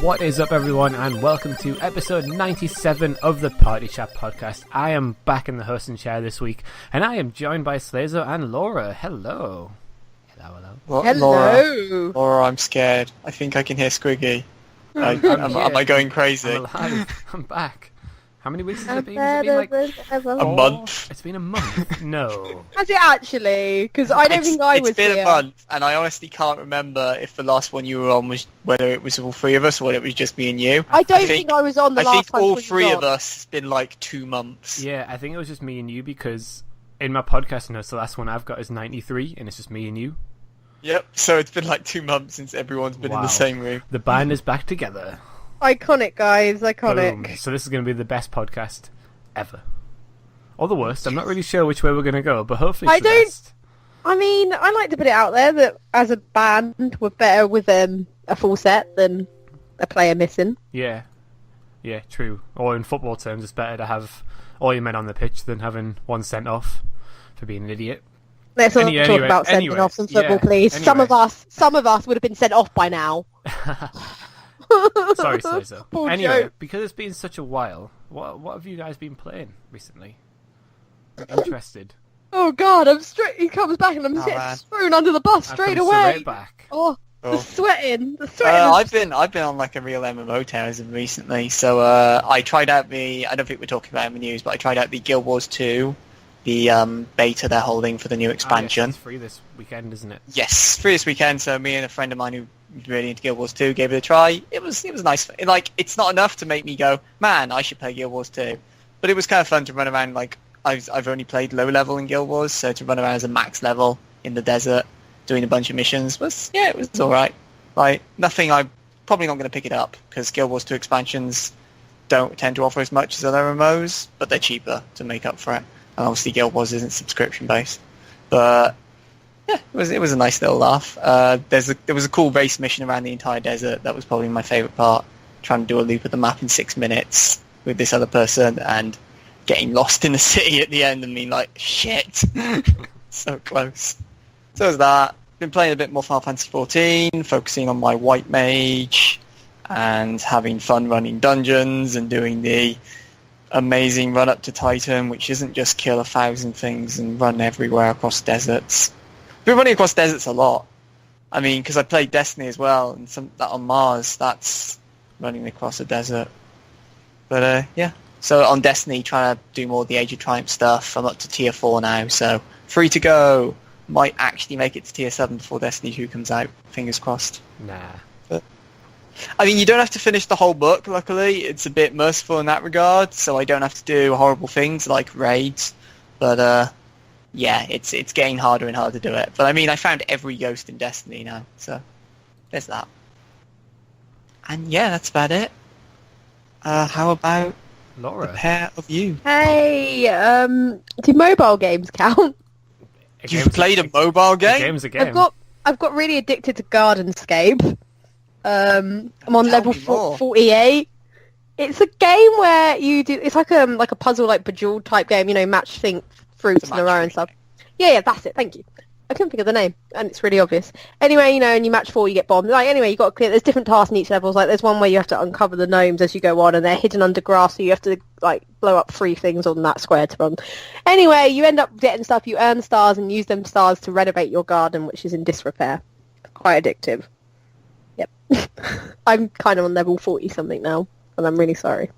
What is up, everyone, and welcome to episode 97 of the Party Chat podcast. I am back in the hosting chair this week, and I am joined by Slazo and Laura. Hello. Hello. What, Hello. Laura, I'm scared. I think I can hear Squiggy. Am I going crazy? I'm alive. I'm back. How many weeks has it been? Has it been like a month? It's been a month. No. Has it actually? Because I don't think I was It's been here. a month, and I honestly can't remember if the last one you were on was whether it was all three of us or whether it was just me and you. I don't think I was on the last I time. think all three of us has been like 2 months. Yeah, I think it was just me and you because in my podcast notes, the last one I've got is 93, and it's just me and you. Yep, so it's been like 2 months since everyone's been in the same room. The band is back together. Iconic, guys. Iconic. Boom. So this is going to be the best podcast ever. Or the worst. I'm not really sure which way we're going to go, but hopefully it's the best. I mean, I like to put it out there that as a band, we're better with a full set than a player missing. Yeah, true. Or in football terms, it's better to have all your men on the pitch than having one sent off for being an idiot. Let's not talk about sending off some football, please. Some of us would have been sent off by now. Sorry, Slazo. Poor Anyway, joke. because it's been such a while, what have you guys been playing recently? I'm interested. Oh God, I'm straight. He comes back and I'm getting thrown under the bus straight away. Right back. Oh, the sweating. I've been on like a real MMO terrorism recently. So I tried out I don't think we're talking about it in the news, but I tried out the Guild Wars 2, the beta they're holding for the new expansion. Yes, it's free this weekend, isn't it? Yes, free this weekend. So me and a friend of mine who was really into Guild Wars 2 gave it a try. It was nice. Like, it's not enough to make me go, man, I should play Guild Wars 2. But it was kind of fun to run around. Like, I've only played low level in Guild Wars, so to run around as a max level in the desert doing a bunch of missions it was all right. Like, nothing. I'm probably not going to pick it up because Guild Wars 2 expansions don't tend to offer as much as other MMOs, but they're cheaper to make up for it. And obviously Guild Wars isn't subscription based, but yeah, it was a nice little laugh. There was a cool race mission around the entire desert. That was probably my favourite part. Trying to do a loop of the map in 6 minutes with this other person and getting lost in the city at the end and being like, shit, so close. So was that. Been playing a bit more Final Fantasy 14, focusing on my white mage and having fun running dungeons and doing the amazing run up to Titan, which isn't just kill 1,000 things and run everywhere across deserts. I've been running across deserts a lot. I mean, because I played Destiny as well, and that on Mars, that's running across a desert. But yeah, so on Destiny, trying to do more of the Age of Triumph stuff. I'm up to tier 4 now, so free to go. Might actually make it to tier 7 before Destiny 2 comes out. Fingers crossed. Nah. But, I mean, you don't have to finish the whole book, luckily. It's a bit merciful in that regard, so I don't have to do horrible things like raids. But, yeah, it's getting harder and harder to do it. But, I mean, I found every ghost in Destiny now, so there's that. And, yeah, that's about it. How about Laura? a pair of you? Hey, do mobile games count? You've played a mobile game? A game's a game. I've got really addicted to Gardenscape. I'm on level 48. It's a game where you do. It's like a puzzle, like Bejeweled type game. You know, match think fruits in a row and stuff. Yeah, that's it. Thank you. I couldn't think of the name, and it's really obvious. Anyway, you know, and you match 4, you get bombed. Like, anyway, you got to clear. There's different tasks in each level. Like, there's one where you have to uncover the gnomes as you go on, and they're hidden under grass, so you have to like blow up 3 things on that square to run. Anyway, you end up getting stuff. You earn stars and use them stars to renovate your garden, which is in disrepair. Quite addictive. Yep. I'm kind of on level 40 something now, and I'm really sorry.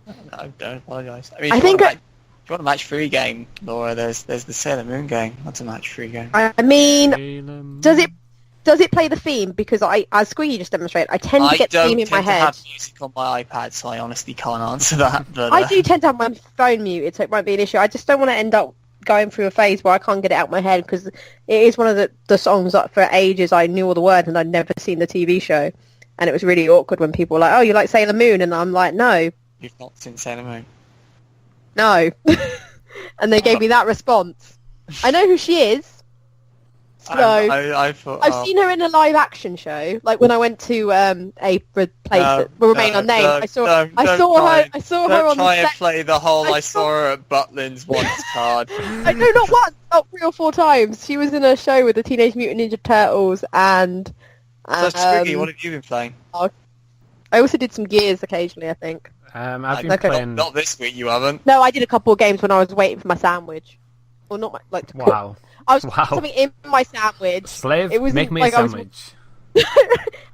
No, don't apologise. I mean, I think if you want a match-free game, Laura, there's the Sailor Moon game. That's a match-free game. I mean, does it play the theme? Because as Squiggy just demonstrated, I tend to get the theme in my head. I don't have music on my iPad, so I honestly can't answer that. But, I do tend to have my phone muted, so it won't be an issue. I just don't want to end up going through a phase where I can't get it out of my head, because it is one of the songs that for ages I knew all the words and I'd never seen the TV show. And it was really awkward when people were like, oh, you like Sailor Moon? And I'm like, no. You've not seen Sailor Moon? No. And they gave me that response. I know who she is. No. I thought I've seen her in a live action show. Like when I went to a place that will remain unnamed. I saw her on the set. Don't try and play the whole I saw her at Butlins once card. No, not once, not 3 or 4 times. She was in a show with the Teenage Mutant Ninja Turtles and... So Squiggy, what have you been playing? I also did some Gears occasionally, I think. I've been playing... Not this week, you haven't? No, I did a couple of games when I was waiting for my sandwich. Well, not my... Like, to cook. Wow. I was putting something in my sandwich. Slave, it make me a sandwich.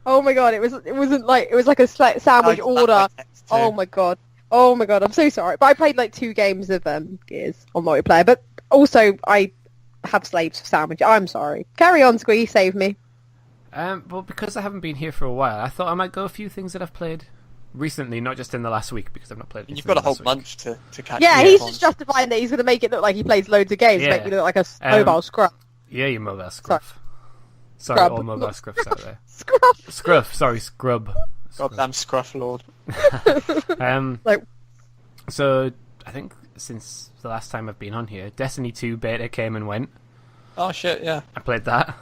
Oh my god, it was like a sandwich order. Oh my god, I'm so sorry. But I played like 2 games of Gears on multiplayer. But also, I have slaves for sandwich. I'm sorry. Carry on, Squee, save me. Well, because I haven't been here for a while, I thought I might go a few things that I've played recently, not just in the last week, because I've not played. You've got a whole month to catch. Yeah, he's just justifying that he's going to make it look like he plays loads of games, make you look like a mobile scruff. Yeah, you mobile scruff. Sorry, Scrub. all mobile scruffs out there. Scruff. Scruff. Sorry, scrub. Goddamn scruff lord. So I think since the last time I've been on here, Destiny 2 beta came and went. Oh shit, yeah. I played that.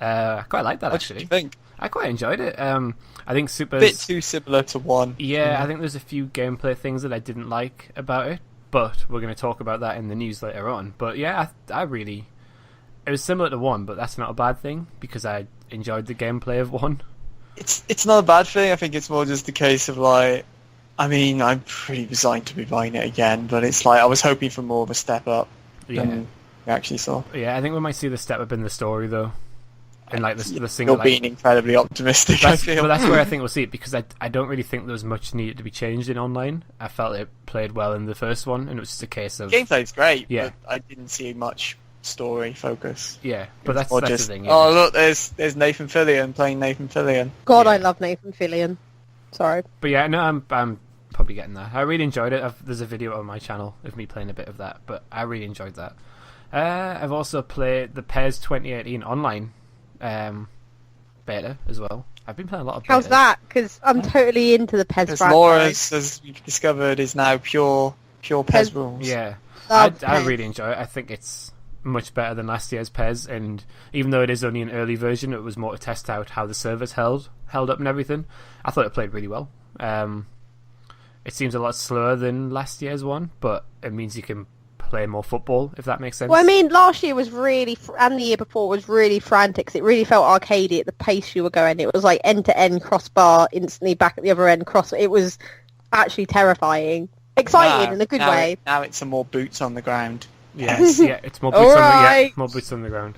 I quite liked that What actually. did you think? I quite enjoyed it. I think Super's... Bit too similar to 1. Yeah, I think there's a few gameplay things that I didn't like about it, but we're going to talk about that in the news later on. But yeah, I really... It was similar to 1, but that's not a bad thing, because I enjoyed the gameplay of 1. It's not a bad thing. I think it's more just the case of like... I mean, I'm pretty resigned to be buying it again, but it's like I was hoping for more of a step up than we actually saw. Yeah, I think we might see the step up in the story, though. In like the single... You're being incredibly optimistic, I feel. But that's where I think we'll see it, because I don't really think there was much needed to be changed in online. I felt it played well in the first one, and it was just a case of... Gameplay's great, yeah. but I didn't see much story focus. Yeah, but that's just, the thing. Yeah. Oh, look, there's Nathan Fillion playing Nathan Fillion. God, Yeah. I love Nathan Fillion. Sorry. But yeah, no, I'm probably getting that. I really enjoyed it. There's a video on my channel of me playing a bit of that, but I really enjoyed that. I've also played the PES 2018 online beta as well. I've been playing a lot of betas. How's that? Because I'm totally into the PES Because franchise. Laura's, as we've discovered, is now pure PES rules. Yeah, Love I PES. really enjoy it. I think it's much better than last year's PES, and even though it is only an early version, it was more to test out how the servers held up and everything. I thought it played really well. It seems a lot slower than last year's one, but it means you can play more football, if that makes sense. Well, I mean, last year was really, and the year before was really frantic. 'Cause it really felt arcadey at the pace you were going. It was like end-to-end crossbar, instantly back at the other end cross. It was actually terrifying. Exciting in a good way. Now it's some more boots on the ground. Yes, yeah, it's more boots more boots on the ground.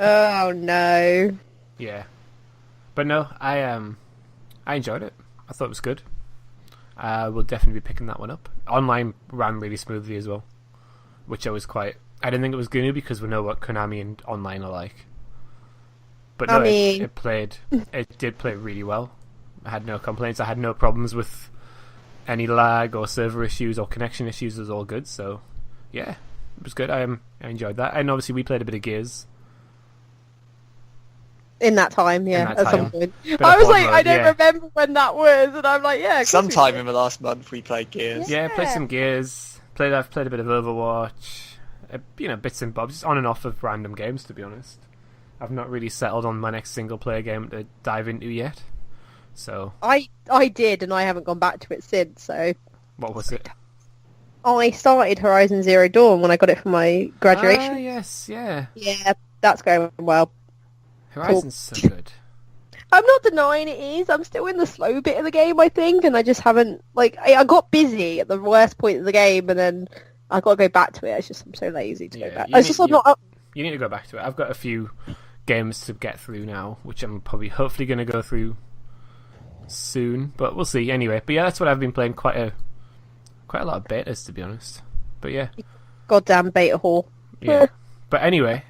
Oh no. Yeah, but no, I enjoyed it. I thought it was good. We'll definitely be picking that one up. Online ran really smoothly as well, which I didn't think it was going to, because we know what Konami and online are like. But no, it did play really well. I had no complaints. I had no problems with any lag or server issues or connection issues. It was all good. So yeah, it was good. I enjoyed that. And obviously we played a bit of Gears. In that time, yeah, that at time. some point. Bit I of was pod like, mode, I don't yeah. remember when that was, and I'm like, yeah. of course we Sometime did. in the last month we played Gears. Yeah, played some Gears. I've played a bit of Overwatch. Bits and bobs, on and off of random games. To be honest, I've not really settled on my next single player game to dive into yet. So I did, and I haven't gone back to it since. So what was it? I started Horizon Zero Dawn when I got it for my graduation. Ah, yes, yeah. Yeah, that's going well. Horizon's so good. I'm not denying it is. I'm still in the slow bit of the game, I think, and I just haven't, I got busy at the worst point of the game, and then I got to go back to it. It's just I'm so lazy to go back. You need to go back to it. I've got a few games to get through now, which I'm probably hopefully going to go through soon, but we'll see. Anyway, but yeah, that's what I've been playing, quite a lot of betas, to be honest. But yeah, goddamn beta whore. Yeah. But anyway,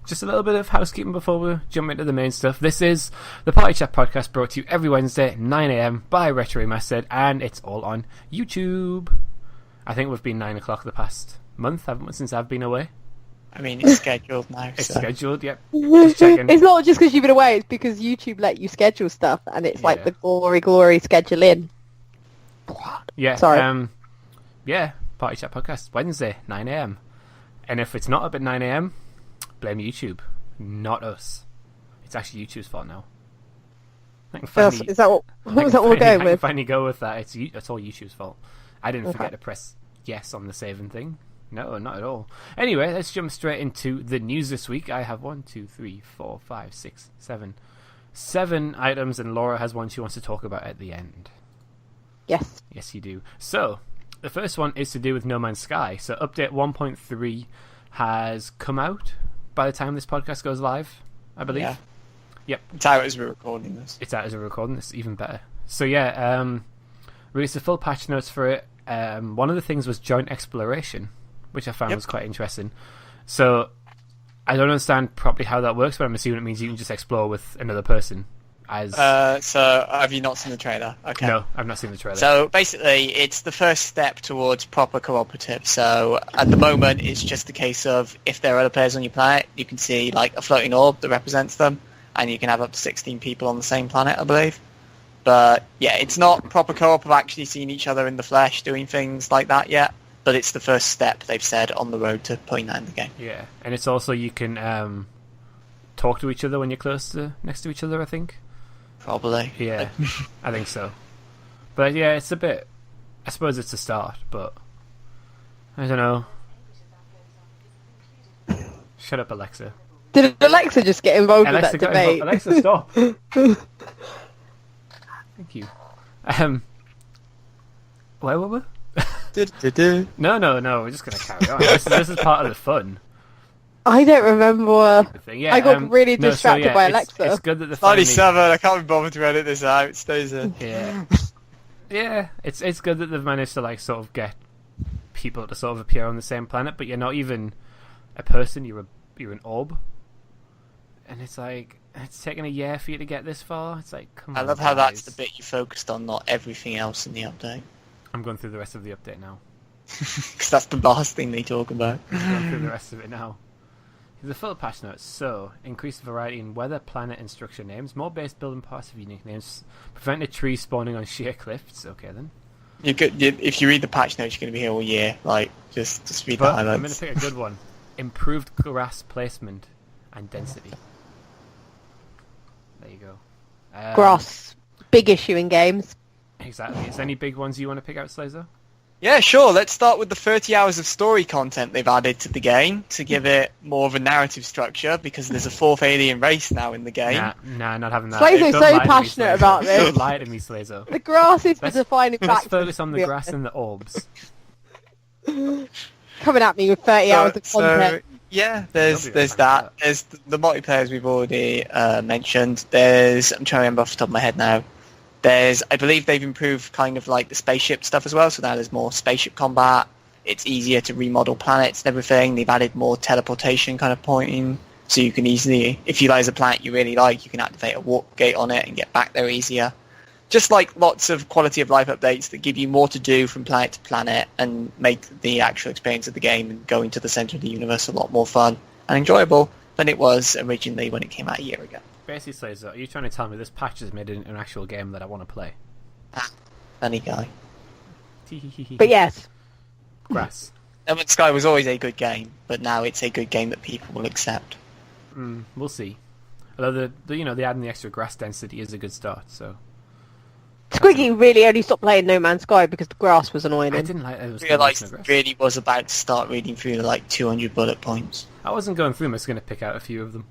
just a little bit of housekeeping before we jump into the main stuff. This is the Party Chat podcast, brought to you every Wednesday at 9 a.m. by Retro Remastered, and it's all on YouTube. I think we've been 9 o'clock the past month, haven't we, since I've been away? I mean, it's scheduled now. It's so. scheduled, yep. Just checking. It's not just because you've been away, it's because YouTube let you schedule stuff, and it's like the glory schedule in. Yeah, sorry. Party Chat podcast, Wednesday, 9 a.m. And if it's not up at 9 a.m., blame YouTube. not us. It's actually YouTube's fault now. Is that what we're going I can with? finally go with that. It's all YouTube's fault. I didn't forget to press yes on the saving thing. No, not at all. Anyway, let's jump straight into the news this week. I have 1, 2, 3, 4, 5, 6, 7 items, and Laura has one she wants to talk about at the end. Yes. Yes, you do. So, the first one is to do with No Man's Sky. So, update 1.3 has come out by the time this podcast goes live, I believe. Yeah. Yep. It's out as we're recording this. It's out as we're recording this, even better. So, yeah, released the full patch notes for it. One of the things was joint exploration, which I found was quite interesting. So, I don't understand properly how that works, but I'm assuming it means you can just explore with another person. So, have you not seen the trailer? Okay. No, I've not seen the trailer. So, basically, it's the first step towards proper cooperative. So, at the moment, it's just a case of if there are other players on your planet, you can see, like, a floating orb that represents them, and you can have up to 16 people on the same planet, I believe. But, yeah, it's not proper co-op of actually seeing each other in the flesh doing things like that yet. But it's the first step, they've said, on the road to putting that in the game. Yeah, and it's also you can talk to each other when you're next to each other, I think. Probably. Yeah, I think so. But yeah, it's a bit... I suppose it's a start, but... I don't know. Shut up, Alexa. Did Alexa just get involved with that debate? Alexa, stop. Thank you. Where were we? No, we're just going to carry on. This is part of the fun. I don't remember. Yeah, I got really distracted by Alexa. It's good that the 97, I can't be bothered to edit this out, it stays in. Yeah. Yeah, it's good that they've managed to like sort of get people to sort of appear on the same planet, but you're not even a person, you're an orb. And it's like, it's taken a year for you to get this far. It's like, come on, I love how that's the bit you focused on, not everything else in the update. I'm going through the rest of the update now. Because that's the last thing they talk about. I'm going through the rest of it now. The full patch notes. So, increased variety in weather, planet, and structure names. More base building parts of unique names. Prevented trees spawning on sheer cliffs. Okay, then. If you read the patch notes, you're going to be here all year. Like, just read the highlights. I'm going to pick a good one. Improved grass placement and density. There you go. Grass. Big issue in games. Exactly. Is there any big ones you want to pick out, Slazo? Yeah, sure. Let's start with the 30 hours of story content they've added to the game to give it more of a narrative structure, because there's a fourth alien race now in the game. Nah, not having that. Slazo's so passionate about this. Don't lie to me, Slazo. The grass is the defining factor. Let's focus on the grass and the orbs. Coming at me with 30 hours of content. Yeah, there's that. There's the multiplayers we've already mentioned. I'm trying to remember off the top of my head now. I believe they've improved kind of like the spaceship stuff as well, so now there's more spaceship combat. It's easier to remodel planets and everything. They've added more teleportation kind of pointing, so you can easily, if you there's a planet you really like, you can activate a warp gate on it and get back there easier. Just like lots of quality of life updates that give you more to do from planet to planet and make the actual experience of the game and going to the center of the universe a lot more fun and enjoyable than it was originally when it came out a year ago. Basically, Slazo, are you trying to tell me this patch has made it an actual game that I want to play? Funny guy. But yes. Grass. No Man's Sky was always a good game, but now it's a good game that people will accept. We'll see. Although the adding the extra grass density is a good start, so... Squiggy really only stopped playing No Man's Sky because the grass was annoying him. I didn't like it. I realised it really was about to start reading through the 200 bullet points. I wasn't going through them, I was going to pick out a few of them.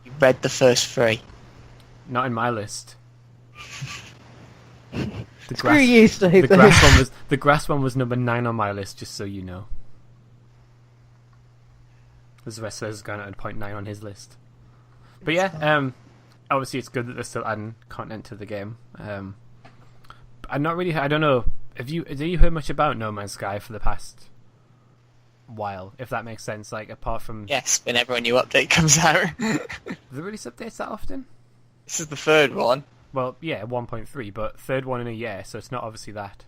You read the first 3. Not in my list. Screw you, Steve. The grass one was number 9 on my list, just so you know. The rest says going at 0.9 on his list. But yeah, obviously it's good that they're still adding content to the game. I don't know. Have you heard much about No Man's Sky for the past while, if that makes sense? Like, apart from... Yes, whenever a new update comes out. Do they release updates that often? This is the third one. Well, yeah, 1.3, but third one in a year, so it's not obviously that.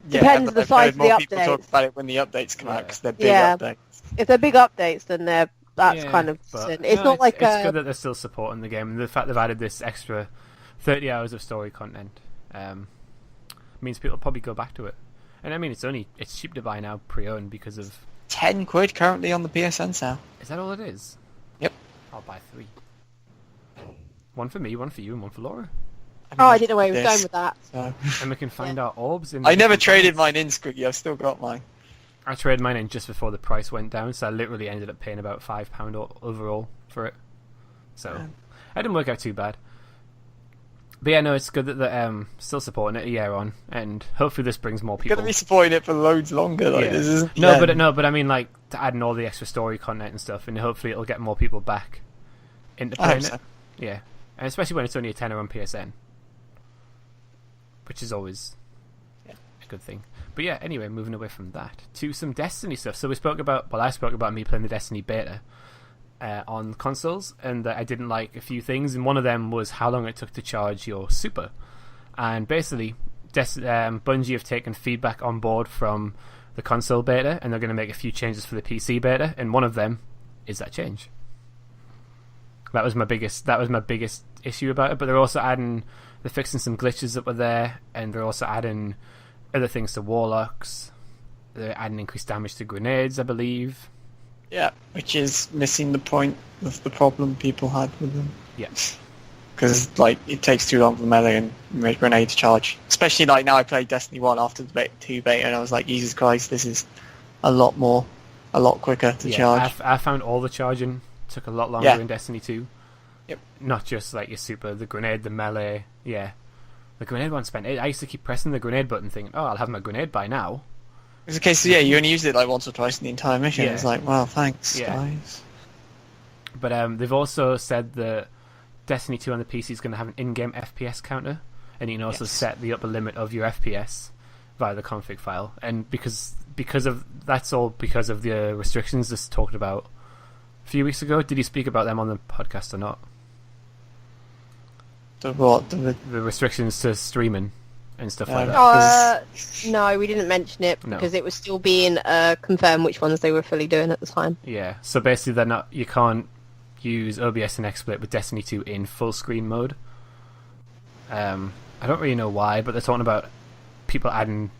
Yeah, Depends the size of the more people update. talk about it when the updates come out, because they're big Yeah. updates. If they're big updates, then that's kind of... It's not like It's good that they're still supporting the game, and the fact they've added this extra 30 hours of story content means people will probably go back to it. And I mean, it's cheap to buy now, pre-owned, because of... £10 currently on the PSN sale. Is that all it is? Yep. I'll buy 3. One for me, one for you, and one for Laura. I didn't know where he was going with that. So. And we can find our orbs in... I never traded mine in, Squiggy. I've still got mine. I traded mine in just before the price went down, so I literally ended up paying about £5 overall for it. So, it didn't work out too bad. But yeah, no, it's good that they're still supporting it a year on, and hopefully this brings more people. You're going to be supporting it for loads longer, like this isn't... But I mean, like, to add in all the extra story content and stuff, and hopefully it'll get more people back into playing it. Yeah, and especially when it's only a tenner on PSN, which is always a good thing. But yeah, anyway, moving away from that to some Destiny stuff. So I spoke about me playing the Destiny beta on consoles, and that I didn't like a few things, and one of them was how long it took to charge your super. And basically, Bungie have taken feedback on board from the console beta, and they're going to make a few changes for the PC beta, and one of them is that change. That was my biggest issue about it. But they're fixing some glitches that were there, and they're also adding other things to warlocks. They're adding increased damage to grenades, I believe. Yeah, which is missing the point of the problem people had with them. Yeah. Because, it takes too long for melee and grenade to charge. Especially, now I played Destiny 1 after the 2 beta, and I was like, Jesus Christ, this is a lot quicker to charge. I found all the charging took a lot longer in Destiny 2. Yep. Not just, your super, the grenade, the melee, yeah. The grenade one I used to keep pressing the grenade button thinking, oh, I'll have my grenade by now. It's a case of, you only used it once or twice in the entire mission. Yeah. It's like, well, thanks, guys. But they've also said that Destiny 2 on the PC is going to have an in-game FPS counter, and you can also set the upper limit of your FPS via the config file. And because of the restrictions this talked about a few weeks ago. Did you speak about them on the podcast or not? The what? The restrictions to streaming and stuff like that. No, we didn't mention it because it was still being confirmed which ones they were fully doing at the time. Yeah, so basically you can't use OBS and XSplit with Destiny 2 in full screen mode. I don't really know why, but they're talking about people adding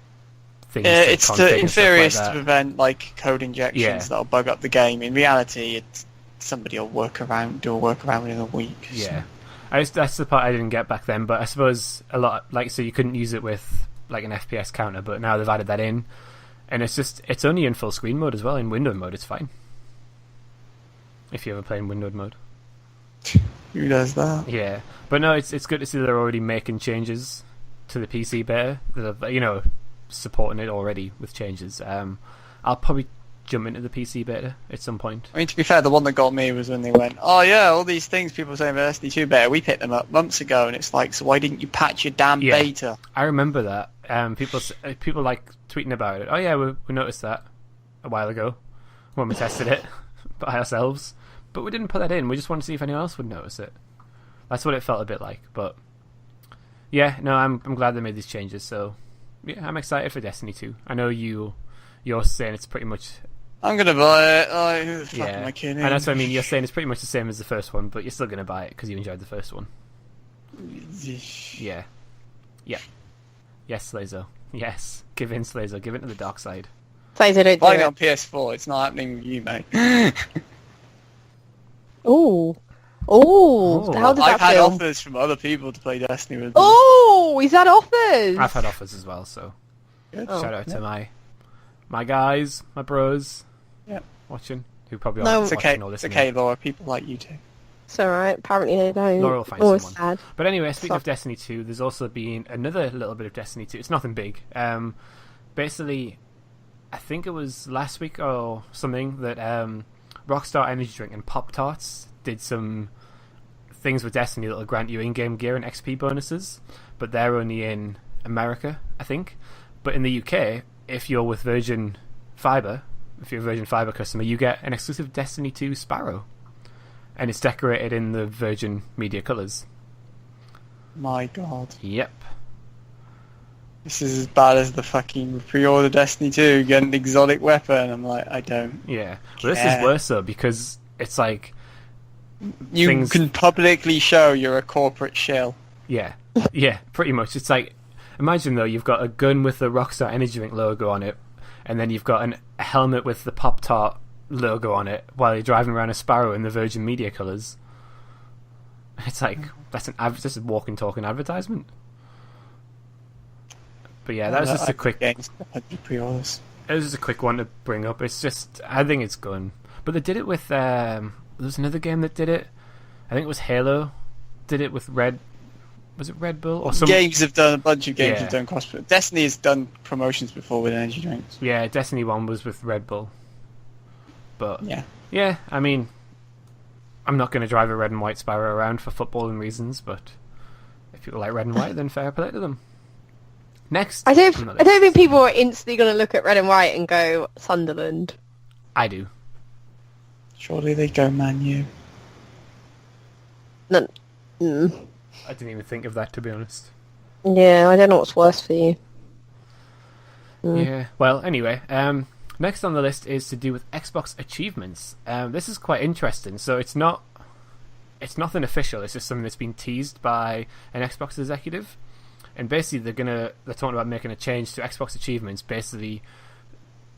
things. It's inferious to prevent code injections that'll bug up the game. In reality, somebody will do a workaround within a week. Yeah. That's the part I didn't get back then, but I suppose a lot so you couldn't use it with an FPS counter, but now they've added that in, and it's only in full screen mode as well. In windowed mode, it's fine. If you ever play in windowed mode. Who does that? Yeah, but no, it's good to see they're already making changes to the PC beta. They're, supporting it already with changes. I'll probably jump into the PC beta at some point. I mean, to be fair, the one that got me was when they went, oh yeah, all these things people were saying about Destiny 2 beta, we picked them up months ago, and it's like, so why didn't you patch your damn beta? I remember that. People tweeting about it. Oh yeah, we noticed that a while ago when we tested it by ourselves, but we didn't put that in. We just wanted to see if anyone else would notice it. That's what it felt a bit like. But yeah, no, I'm glad they made these changes. So yeah, I'm excited for Destiny 2. I know you're saying it's pretty much. I'm gonna buy it. Oh, who the fuck am I kidding? And that's what I mean. You're saying it's pretty much the same as the first one, but you're still gonna buy it because you enjoyed the first one. Yeah. Yes, Slazo. Yes, give in, Slazo. Give in to the dark side. Slazo, don't buying it on PS4. It's not happening with you, mate. Ooh. How does that I've had feel? offers from other people to play Destiny with them. Oh, he's had offers. I've had offers as well, so good. Shout out to my guys, my bros, watching, who probably aren't watching or listening. It's okay, Laura. People like you too. It's alright. Apparently they don't. Laura will find someone. Sad. But anyway, speaking of Destiny 2, there's also been another little bit of Destiny 2. It's nothing big. Basically, I think it was last week or something that Rockstar Energy Drink and Pop-Tarts did some things with Destiny that will grant you in-game gear and XP bonuses, but they're only in America, I think. But in the UK, if you're with Virgin Fiber, if you're a Virgin Fiber customer, you get an exclusive Destiny 2 Sparrow. And it's decorated in the Virgin Media colours. My God. Yep. This is as bad as the fucking pre-order Destiny 2, get an exotic weapon. I'm like, I don't. Yeah. But this is worse though, because it's like... You can publicly show you're a corporate shell. Yeah. Yeah, pretty much. It's like, imagine though, you've got a gun with the Rockstar Energy Drink logo on it, and then you've got a helmet with the Pop-Tart logo on it while you're driving around a Sparrow in the Virgin Media colours. It's like that's a walking talking advertisement. But yeah, that was just a quick. Pre-orders. It was just a quick one to bring up. It's just I think it's good, but they did it with. There was another game that did it. I think it was Halo. Did it with Red. Was it Red Bull or some games have done a bunch of games Yeah. have done cross. Destiny has done promotions before with energy drinks. Yeah, Destiny 1 was with Red Bull. But Yeah. I mean, I'm not going to drive a red and white Sparrow around for footballing reasons, but if people like red and white, then fair play to them. Next, I don't think people are instantly going to look at red and white and go Sunderland. I do. Surely they go Man U. No. I didn't even think of that, to be honest. Yeah, I don't know what's worse for you. Yeah. Well, anyway, next on the list is to do with Xbox achievements. This is quite interesting. So it's nothing official. It's just something that's been teased by an Xbox executive, and basically they're talking about making a change to Xbox achievements, basically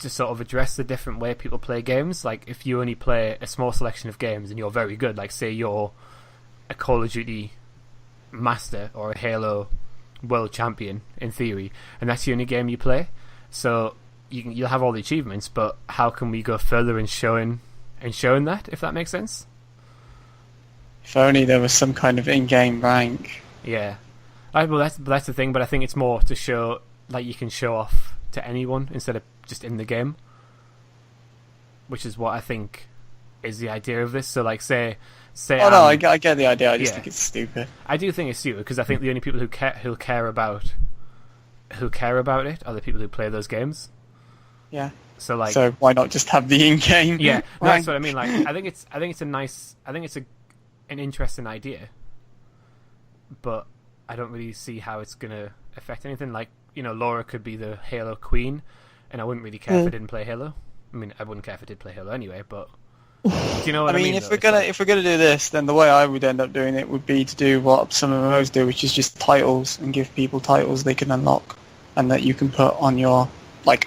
to sort of address the different way people play games. Like if you only play a small selection of games and you're very good, like say you're a Call of Duty master or a Halo world champion in theory, and that's the only game you play, so you'll have all the achievements, but how can we go further in showing that, if that makes sense? If only there was some kind of in-game rank. Yeah. Well, that's the thing, but I think it's more to show, like, you can show off to anyone instead of just in the game, which is what I think is the idea of this. So like say Oh no, I get the idea. I just think it's stupid. I do think it's stupid because I think the only people who care about it are the people who play those games. Yeah. So why not just have the in-game? Yeah, no, that's what I mean. Like, I think it's an interesting idea, but I don't really see how it's gonna affect anything. Like, Laura could be the Halo queen, and I wouldn't really care if I didn't play Halo. I mean, I wouldn't care if I did play Halo anyway, but. Do you know what I mean? If we're gonna do this, then the way I would end up doing it would be to do what some MMOs do, which is just titles, and give people titles they can unlock, and that you can put on your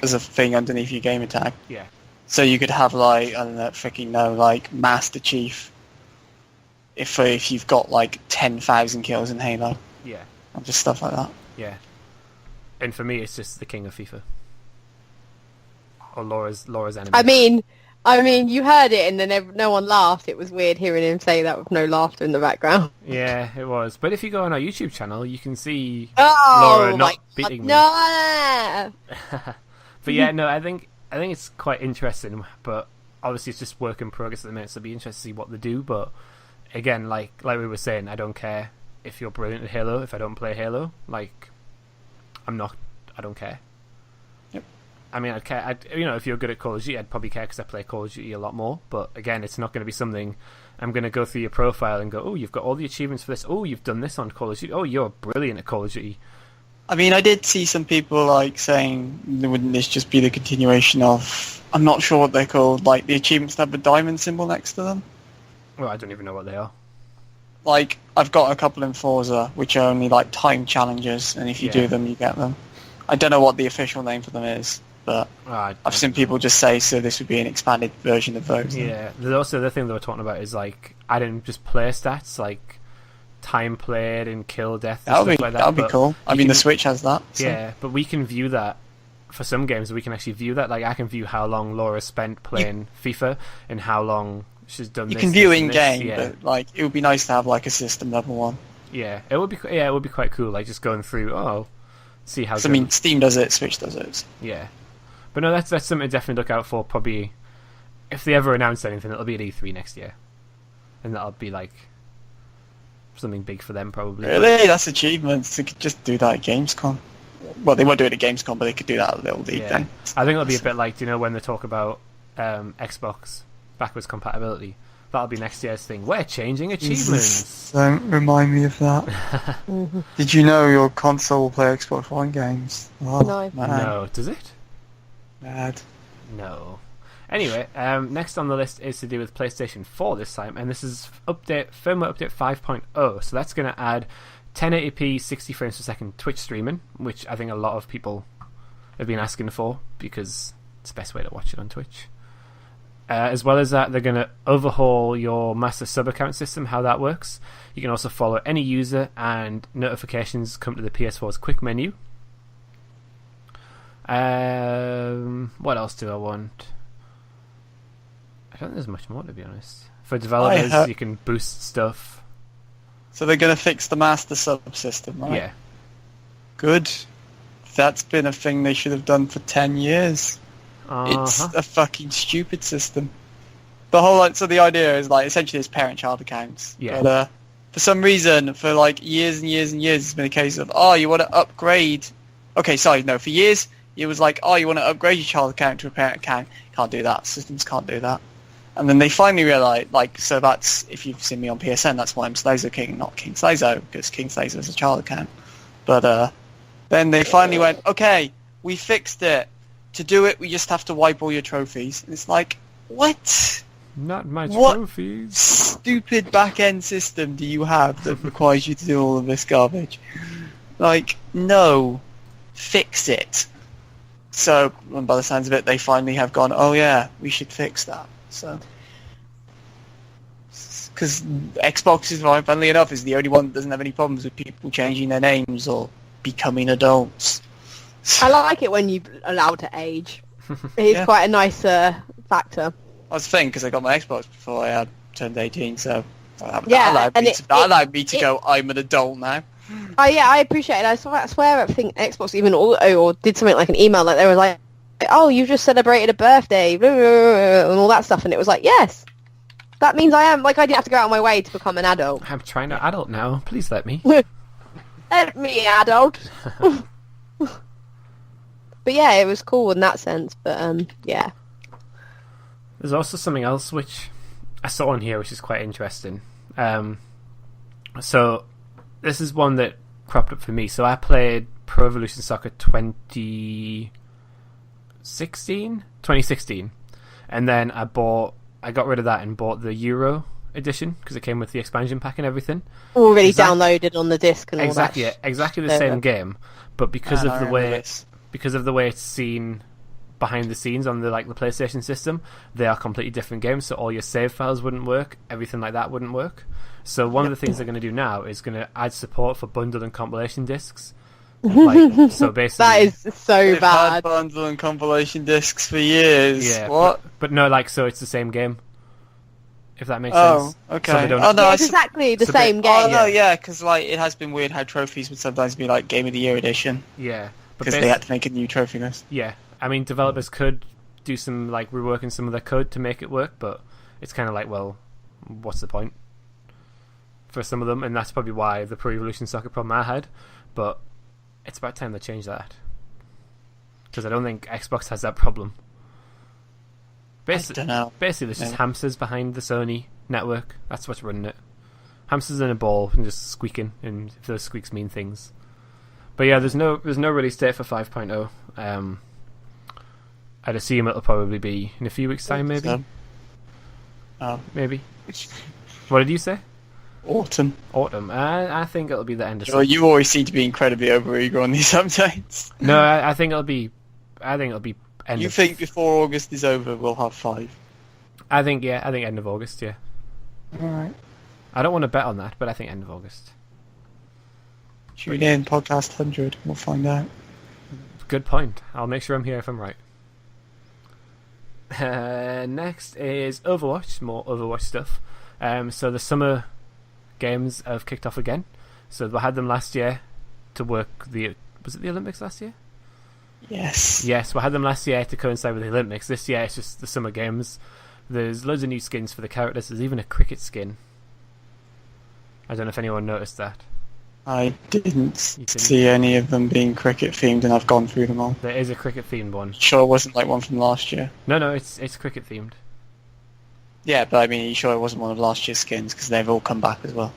as a thing underneath your gamer tag. Yeah. So you could have Master Chief, if you've got 10,000 kills in Halo. Yeah. And just stuff like that. Yeah. And for me, it's just the king of FIFA. Or Laura's enemy. I mean, you heard it and then no one laughed. It was weird hearing him say that with no laughter in the background. Yeah, it was. But if you go on our YouTube channel, you can see Laura Laura not beating me. No! But yeah, no, I think it's quite interesting. But obviously, it's just work in progress at the minute, so it'll be interesting to see what they do. But again, like we were saying, I don't care if you're brilliant at Halo. If I don't play Halo, I don't care. I mean, I'd care. If you're good at Call of Duty, I'd probably care because I play Call of Duty a lot more. But again, it's not going to be something I'm going to go through your profile and go, oh, you've got all the achievements for this. Oh, you've done this on Call of Duty. Oh, you're brilliant at Call of Duty. I mean, I did see some people saying, wouldn't this just be the continuation of? I'm not sure what they're called. The achievements that have a diamond symbol next to them. Well, I don't even know what they are. I've got a couple in Forza, which are only time challenges, and if you do them, you get them. I don't know what the official name for them is. But I've seen people just say, so this would be an expanded version of those. Yeah, there's also the thing they were talking about is adding just player stats, like time played and kill death and stuff like that. That would be cool. The Switch has that. So. Yeah, but we can view that for some games. We can actually view that. I can view how long Laura spent playing FIFA and how long she's done. You can view in game, but it would be nice to have a system level one. Yeah, it would be. Yeah, it would be quite cool. Just going through. See how. Steam does it. Switch does it. Yeah. But no, that's something to definitely look out for. Probably, if they ever announce anything, it'll be at E3 next year, and that'll be something big for them, probably. Really, that's achievements. They could just do that at Gamescom. Well, they won't do it at Gamescom, but they could do that at Little League then. I think it'll be a bit when they talk about Xbox backwards compatibility. That'll be next year's thing. We're changing achievements. Don't remind me of that. Did you know your console will play Xbox One games? Oh, no. No, does it? Mad. No. Anyway, next on the list is to do with PlayStation 4 this time, and this is firmware update 5.0. So that's going to add 1080p 60 frames per second Twitch streaming, which I think a lot of people have been asking for because it's the best way to watch it on Twitch. As well as that, they're going to overhaul your master sub-account system, how that works. You can also follow any user, and notifications come to the PS4's quick menu. What else do I want? I don't think there's much more, to be honest. For developers, you can boost stuff. So they're going to fix the master subsystem, right? Yeah. Good. That's been a thing they should have done for 10 years. It's a fucking stupid system. The whole so the idea is like essentially it's parent-child accounts. Yeah. But for some reason, for like years and years and years, it's been a case of you want to upgrade. Okay, sorry, no. For years, it was like you want to upgrade your child account to a parent account. Can't do that. Systems can't do that. And then they finally realised, so that's, if you've seen me on PSN, that's why I'm Slazo King, not King Slazo, because King Slazo is a child account. But then they finally went, okay, we fixed it. To do it, we just have to wipe all your trophies. And it's like, what? Not my What trophies. stupid back-end system do you have that requires you to do all of this garbage? Like, no. Fix it. So, and by the sounds of it, they finally have gone, oh yeah, we should fix that. So, because Xbox is, funnily enough, is the only one that doesn't have any problems with people changing their names or becoming adults. I like it when you allow to age. It's quite a nice factor. That's the thing, because I got my Xbox before I turned 18, so that allowed me to go, I'm an adult now. Oh yeah, I appreciate it. I swear I think Xbox even or did something like an email, like they were like, oh, you just celebrated a birthday, blah, blah, blah, and all that stuff, and it was like, yes, that means I am, like, I didn't have to go out of my way to become an adult. I'm trying to adult now. Please let me. Let me adult. But yeah, it was cool in that sense. But yeah. There's also something else which I saw on here, which is quite interesting. So this is one that cropped up for me. So I played Pro Evolution Soccer 2016, and then I got rid of that and bought the Euro edition because it came with the expansion pack and everything. Already downloaded on the disc and all that. Yeah, exactly the same game, but because of the way it's seen behind the scenes on the PlayStation system, they are completely different games. So all your save files wouldn't work, everything like that wouldn't work. So one of the things they're going to do now is going to add support for bundle and compilation discs. So basically, that is so they've bad. had bundle and compilation discs for years. Yeah, what? But no, so it's the same game. If that makes sense. So Okay. It's exactly the same game. Oh no, yeah, because it has been weird how trophies would sometimes be like Game of the Year edition. Yeah, because they had to make a new trophy list. Yeah, I mean, developers could do some reworking some of their code to make it work, but it's kind of well, what's the point for some of them? And that's probably why the Pro Evolution Soccer problem I had. But it's about time they change that, because I don't think Xbox has that problem. I don't know. Basically, there's just hamsters behind the Sony network. That's what's running it. Hamsters in a ball and just squeaking, and if those squeaks mean things. But yeah, there's no release date for 5.0. I'd assume it'll probably be in a few weeks' time, maybe. Maybe. What did you say? Autumn. I think it'll be the end of summer. Well, you always seem to be incredibly overeager on these updates. No, I think it'll be end You of... think before August is over we'll have 5? I think end of August, yeah. Alright. I don't want to bet on that, but I think end of August. Tune in, podcast 100, we'll find out. Good point. I'll make sure I'm here if I'm right. Next is Overwatch, more Overwatch stuff. So the summer games have kicked off again. So we had them last year to work was it the Olympics last year? Yes, we had them last year to coincide with the Olympics. This year it's just the summer games. There's loads of new skins for the characters. There's even a cricket skin. I don't know if anyone noticed that. I didn't see any of them being cricket themed, and I've gone through them all. There is a cricket themed one. Sure it wasn't like one from last year? No, it's cricket themed. Yeah, but I mean, are you sure it wasn't one of last year's skins? Because they've all come back as well.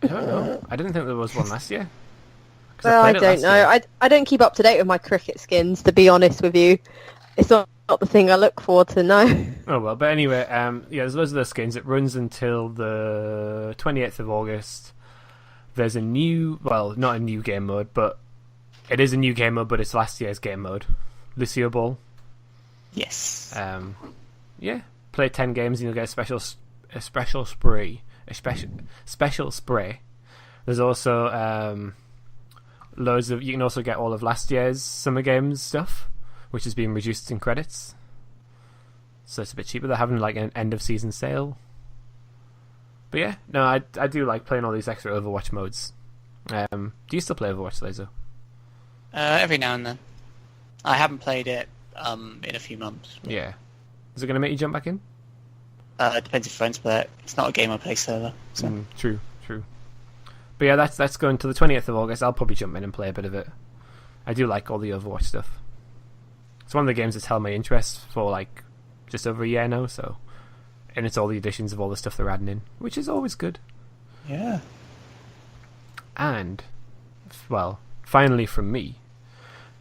I don't know. I didn't think there was one last year. Well, I don't know. I don't keep up to date with my cricket skins, to be honest with you. It's not the thing I look for to know. Oh well, but anyway, there's loads of those skins. It runs until the 28th of August. There's a new, well, not a new game mode, but it is a new game mode, but it's last year's game mode. Lucio Ball. Yes. Yeah, play 10 games and you'll get a special spray. There's also loads of. You can also get all of last year's Summer Games stuff, which has been reduced in credits, so it's a bit cheaper. They're having like an end of season sale. But yeah, no, I do like playing all these extra Overwatch modes. Do you still play Overwatch, Lazo? Every now and then. I haven't played it in a few months. Yeah. Is it going to make you jump back in? It depends if friends play it. It's not a game I play solo. So. True. But yeah, that's going to the 20th of August. I'll probably jump in and play a bit of it. I do like all the Overwatch stuff. It's one of the games that's held my interest for like just over a year now, so... And it's all the additions of all the stuff they're adding in, which is always good. Yeah. And, well, finally from me.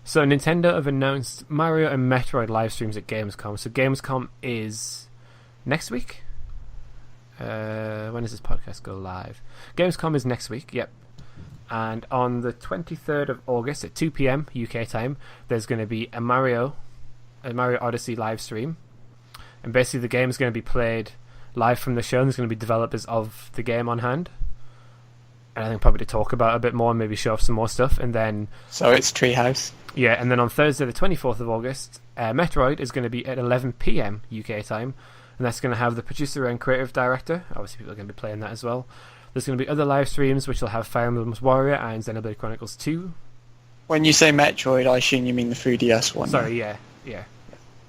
So Nintendo have announced Mario and Metroid live streams at Gamescom. So Gamescom is next week? When does this podcast go live? Gamescom is next week, yep. And on the 23rd of August at 2 PM UK time, there's going to be a Mario Odyssey live stream. And basically the game is going to be played live from the show, and there's going to be developers of the game on hand. And I think probably to talk about it a bit more and maybe show off some more stuff. And then... So it's Treehouse. Yeah, and then on Thursday the 24th of August, Metroid is going to be at 11 PM UK time. And that's going to have the producer and creative director. Obviously people are going to be playing that as well. There's going to be other live streams which will have Fire Emblem Warrior and Xenoblade Chronicles 2. When you say Metroid, I assume you mean the 3DS one. Sorry, yeah.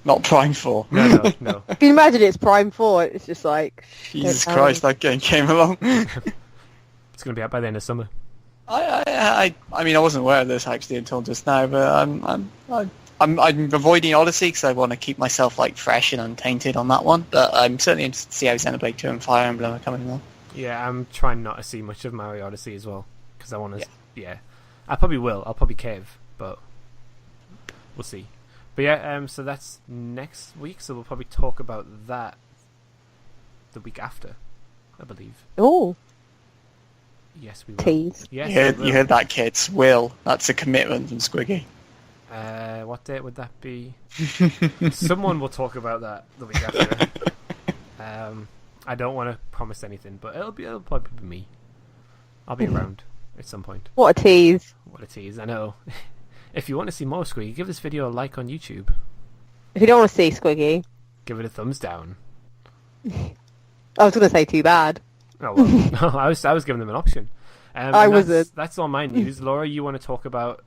Not Prime 4. No. Can you imagine it's Prime 4? It's just like... Jesus Christ, that game came along. It's going to be out by the end of summer. I mean, I wasn't aware of this actually until just now, but I'm avoiding Odyssey because I want to keep myself like fresh and untainted on that one. But I'm certainly interested to see how Xenoblade 2 and Fire Emblem are coming along. Yeah, I'm trying not to see much of Mario Odyssey as well because I want to. Yeah, I probably will. I'll probably cave, but we'll see. But yeah, so that's next week. So we'll probably talk about that the week after, I believe. Oh. Yes, we will. Tease. Yes, You heard that, kids. Will. That's a commitment from Squiggy. What date would that be? Someone will talk about that the week after. I don't want to promise anything, but it'll probably be me. I'll be around at some point. What a tease. What a tease, I know. If you want to see more Squiggy, give this video a like on YouTube. If you don't want to see Squiggy... Give it a thumbs down. I was going to say too bad. Oh, well, no, I was giving them an option. I wasn't. That's all my news. Laura, you want to talk about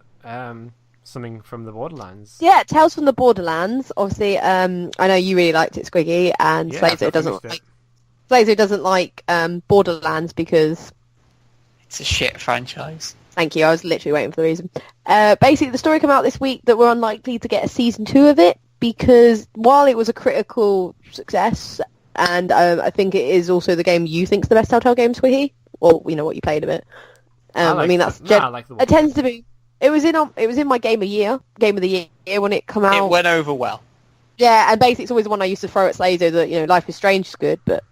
something from the Borderlands? Yeah, Tales from the Borderlands. Obviously, I know you really liked it, Squiggy, and Slazo doesn't like Borderlands because... It's a shit franchise. Thank you, I was literally waiting for the reason. Basically, the story came out this week that we're unlikely to get a Season 2 of it because while it was a critical success, and I think it is also the game you think's the best Telltale game, Squiggy, or you know what you played of it. I mean, that's it tends to be. It was in my game of the year when it came out. It went over well. Yeah, and basically it's always the one I used to throw at Slazo that Life is Strange is good, but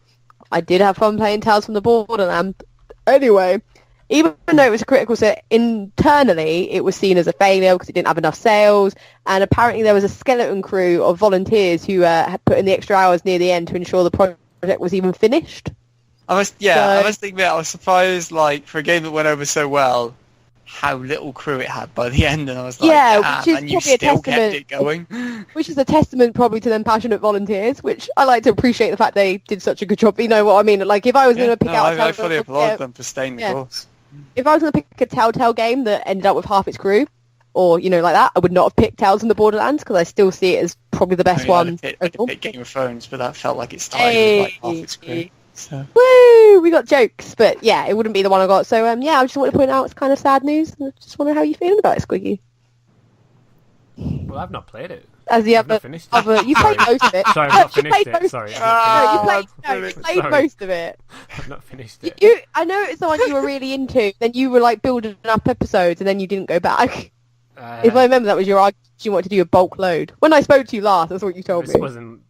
I did have fun playing Tales from the Borderlands. Anyway, even though it was a critical set, internally it was seen as a failure because it didn't have enough sales, and apparently there was a skeleton crew of volunteers who had put in the extra hours near the end to ensure the project was even finished. I must admit, I was surprised, like, for a game that went over so well, how little crew it had by the end, and I was like, and you still kept it going. Which is a testament probably to them passionate volunteers, which I like to appreciate the fact they did such a good job. You know what I mean? Like, if I was going to pick out... I fully applaud them for staying the course. If I was going to pick a Telltale game that ended up with half its crew, or, like that, I would not have picked Tales from the Borderlands, because I still see it as probably the best one. I picked Game of Thrones, but that felt like it started with like half its crew. So. Woo! We got jokes, but yeah, it wouldn't be the one I got. So I just wanted to point out it's kind of sad news. I just wonder how you're feeling about it, Squiggy. Well, I've not played it. As the other, you played most of it. Sorry, I've not finished it. Sorry, you played most of it. I've not finished it. I know it's the one you were really into. Then you were like building up episodes, and then you didn't go back. If I remember, that was your argument. You wanted to do a bulk load. When I spoke to you last, that's what you told me.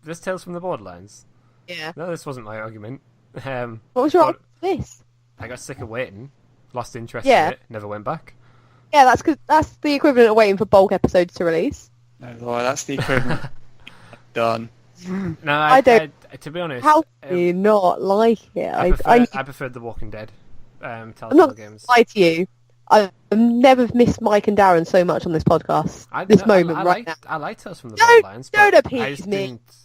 This Tales from the Borderlands? Yeah. No, this wasn't my argument. What was your argument for this? I got sick of waiting, lost interest in it, never went back. Yeah, that's the equivalent of waiting for bulk episodes to release. No, Laura, that's the equivalent. Done. No, I don't. to be honest, How do you not like it? I preferred the Walking Dead I'm Telltale not games. lie to you. I've never missed Mike and Darren so much on this podcast. I like Tales from the Don't- Borderlands. don't but appease I just me. didn't.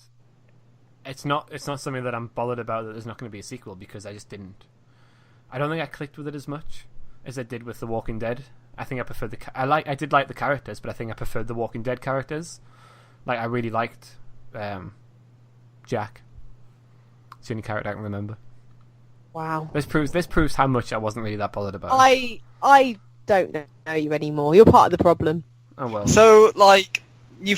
It's not something that I'm bothered about that there's not going to be a sequel because I just didn't. I don't think I clicked with it as much as I did with The Walking Dead. I think I preferred I did like the characters, but I think I preferred the Walking Dead characters. Like I really liked Jack. It's the only character I can remember. Wow. This proves how much I wasn't really that bothered about. I don't know you anymore. You're part of the problem. Oh well. So, like, you're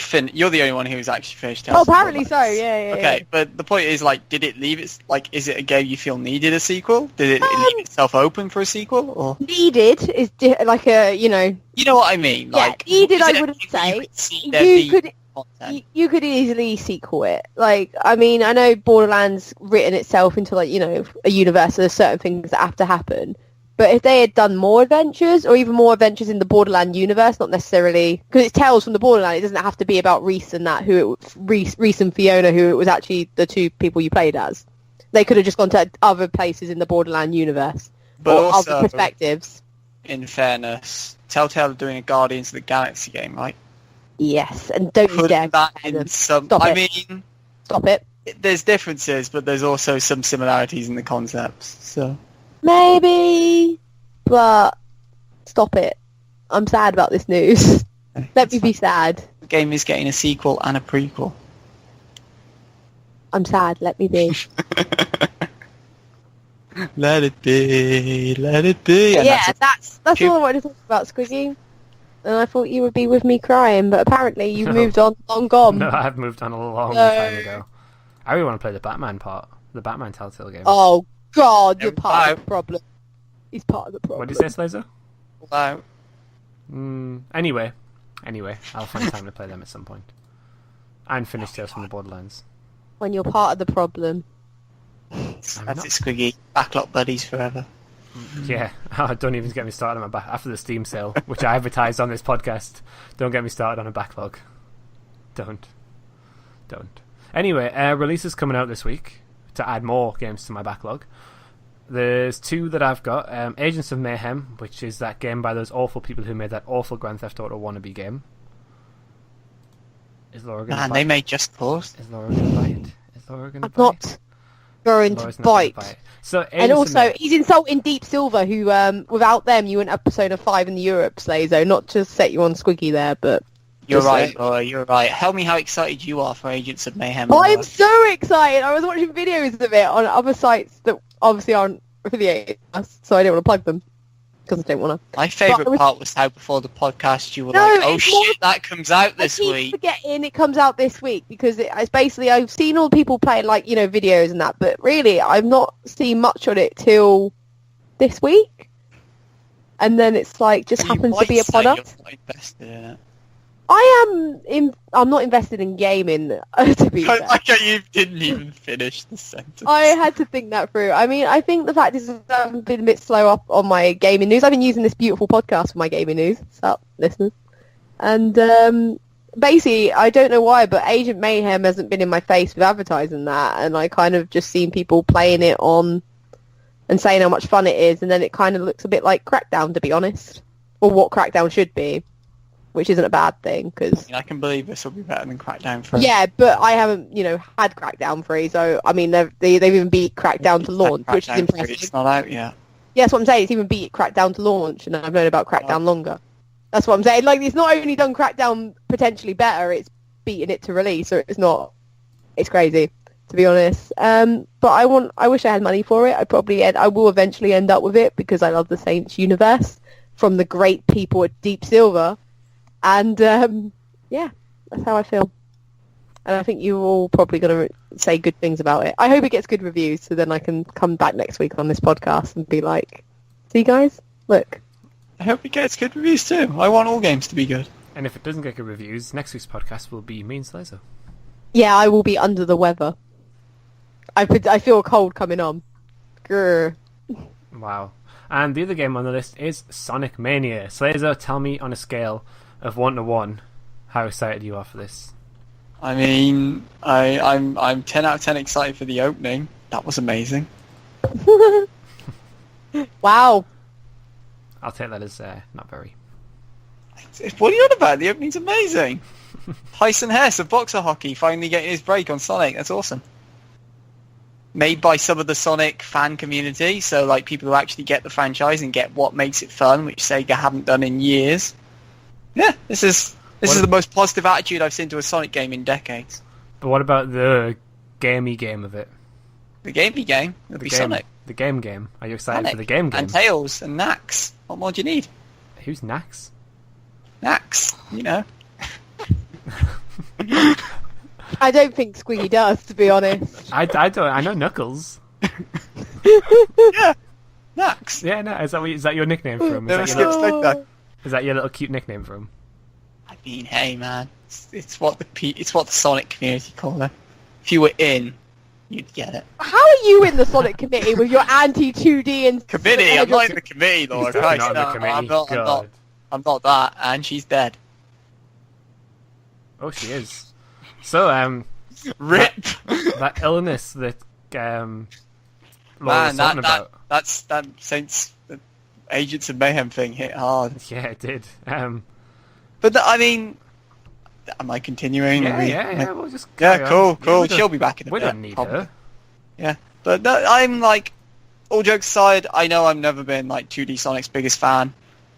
the only one who's actually finished Tales Oh, of the apparently so. Borderlands. Yeah. Okay, but the point is, like, did it leave its... Like, is it a game you feel needed a sequel? Did it leave itself open for a sequel? Or Needed is like a You know what I mean? Yeah, Like, needed, is I it a wouldn't game where say. you could see there being content? You could easily sequel it. Like, I mean, I know Borderlands written itself into like a universe. So there's certain things that have to happen. But if they had done more adventures, or even more adventures in the Borderland universe, not necessarily because it's Tales from the Borderland, it doesn't have to be about Reese and Reese and Fiona, who it was actually the two people you played as. They could have just gone to other places in the Borderland universe, But or also, other perspectives. in fairness, Telltale are doing a Guardians of the Galaxy game, right? Yes, and don't you Put dare that compare in them. some... Stop I it. mean, Stop it. there's differences, but there's also some similarities in the concepts, so... Maybe, but stop it. I'm sad about this news. Let me be sad. The game is getting a sequel and a prequel. I'm sad. Let me be. Let it be, let it be. And Yeah, that's Cute. all I wanted to talk about, Squiggy. And I thought you would be with me crying, but apparently you've No. moved on, long gone. No, I've moved on a long No. time ago. I really want to play the Batman part, the Batman Telltale game. Oh God, you're Yeah, part bye. of the problem. He's part of the problem. What did you say, Slazo? Wow. Anyway, I'll find time to play them at some point. And finish Tales from the Borderlands. When you're part of the problem. That's not- it, Squiggy. Backlot buddies forever. Yeah, don't even get me started on my back after the Steam sale, which I advertised on this podcast. Don't get me started on a backlog. Don't. Anyway, releases coming out this week to add more games to my backlog. There's two that I've got. Agents of Mayhem, which is that game by those awful people who made that awful Grand Theft Auto wannabe game. Is Laura going to Man, buy they it? made Just Cause. Is Laura going to buy it? Is Laura going to I'm buy it? not going Laura's to not gonna bite. buy it. So, And Agents of also, Mayhem- he's insulting Deep Silver, who, without them, you wouldn't have Persona 5 in the Europe, Slazo. Not to set you on Squiggy there, but... You're just right, saying. Laura, you're right. Tell me how excited you are for Agents of Mayhem. I'm Laura. so excited! I was watching videos of it on other sites that obviously aren't affiliated with us, so I didn't want to plug them. Because I don't want to. My favourite But- part was how before the podcast you were No, like, oh it's more- shit, that comes out this I keep week. forgetting it comes out this week because it's basically I've seen all the people playing videos and that, but really I've not seen much on it till this week, and then it's like just You happens to might be a say product. you're not invested in it. I'm not invested in gaming to be fair. Like you didn't even finish the sentence. I had to think that through. I mean, I think the fact is I've been a bit slow up on my gaming news. I've been using this beautiful podcast for my gaming news. What's up, listeners? And basically, I don't know why, but Agent Mayhem hasn't been in my face with advertising that, and I kind of just seen people playing it on and saying how much fun it is, and then it kind of looks a bit like Crackdown, to be honest, or what Crackdown should be, which isn't a bad thing, because... I can believe this will be better than Crackdown 3. Yeah, but I haven't, had Crackdown 3, so, I mean, they've even beat Crackdown to launch, which is Crackdown 3, impressive. It's not out yet. Yeah, that's what I'm saying. It's even beat Crackdown to launch, and I've known about Crackdown longer. That's what I'm saying. Like, it's not only done Crackdown potentially better, it's beaten it to release, so it's not... It's crazy, to be honest. But I wish I had money for it. I will eventually end up with it, because I love the Saints universe from the great people at Deep Silver. And, yeah, that's how I feel. And I think you're all probably going to say good things about it. I hope it gets good reviews, so then I can come back next week on this podcast and be like, see guys, look. I hope it gets good reviews too. I want all games to be good. And if it doesn't get good reviews, next week's podcast will be me and Slazo. Yeah, I will be under the weather. I feel a cold coming on. Grr. Wow. And the other game on the list is Sonic Mania. Slazo, tell me on a scale of 1 to 1 how excited you are for this. I mean, I'm 10 out of 10 excited for the opening. That was amazing. Wow. I'll take that as not very. What are you on about? The opening's amazing. Tyson Hess of Boxer Hockey finally getting his break on Sonic. That's awesome. Made by some of the Sonic fan community, so like people who actually get the franchise and get what makes it fun, which Sega haven't done in years. Yeah, this is the most positive attitude I've seen to a Sonic game in decades. But what about the gamey game of it? The gamey game? It'll be Sonic. The game. Are you excited Sonic for the game? And Tails and Nax. What more do you need? Who's Nax? Nax, you know. I don't think Squiggy does, to be honest. I don't. I know Knuckles. Yeah, Nax. Yeah, no. Is that your nickname for him? Never skips like that. Is that your little cute nickname for him? I mean, hey man, it's what the Sonic community call it. If you were in, you'd get it. How are you in the Sonic committee with your anti-2D and... Committee? I'm not in the committee, Lord. He's Christ, not in the no, committee. I'm not that, and she's dead. Oh, she is. So, Rip. that illness that Laura Man, was talking about. that's since the Agents of Mayhem thing hit hard. Yeah, it did. But I mean, am I continuing? Yeah. We'll just carry cool. on. Yeah, She'll be back in a bit. We don't need probably. her. Yeah, but no, I'm like, all jokes aside, I know I've never been like 2D Sonic's biggest fan,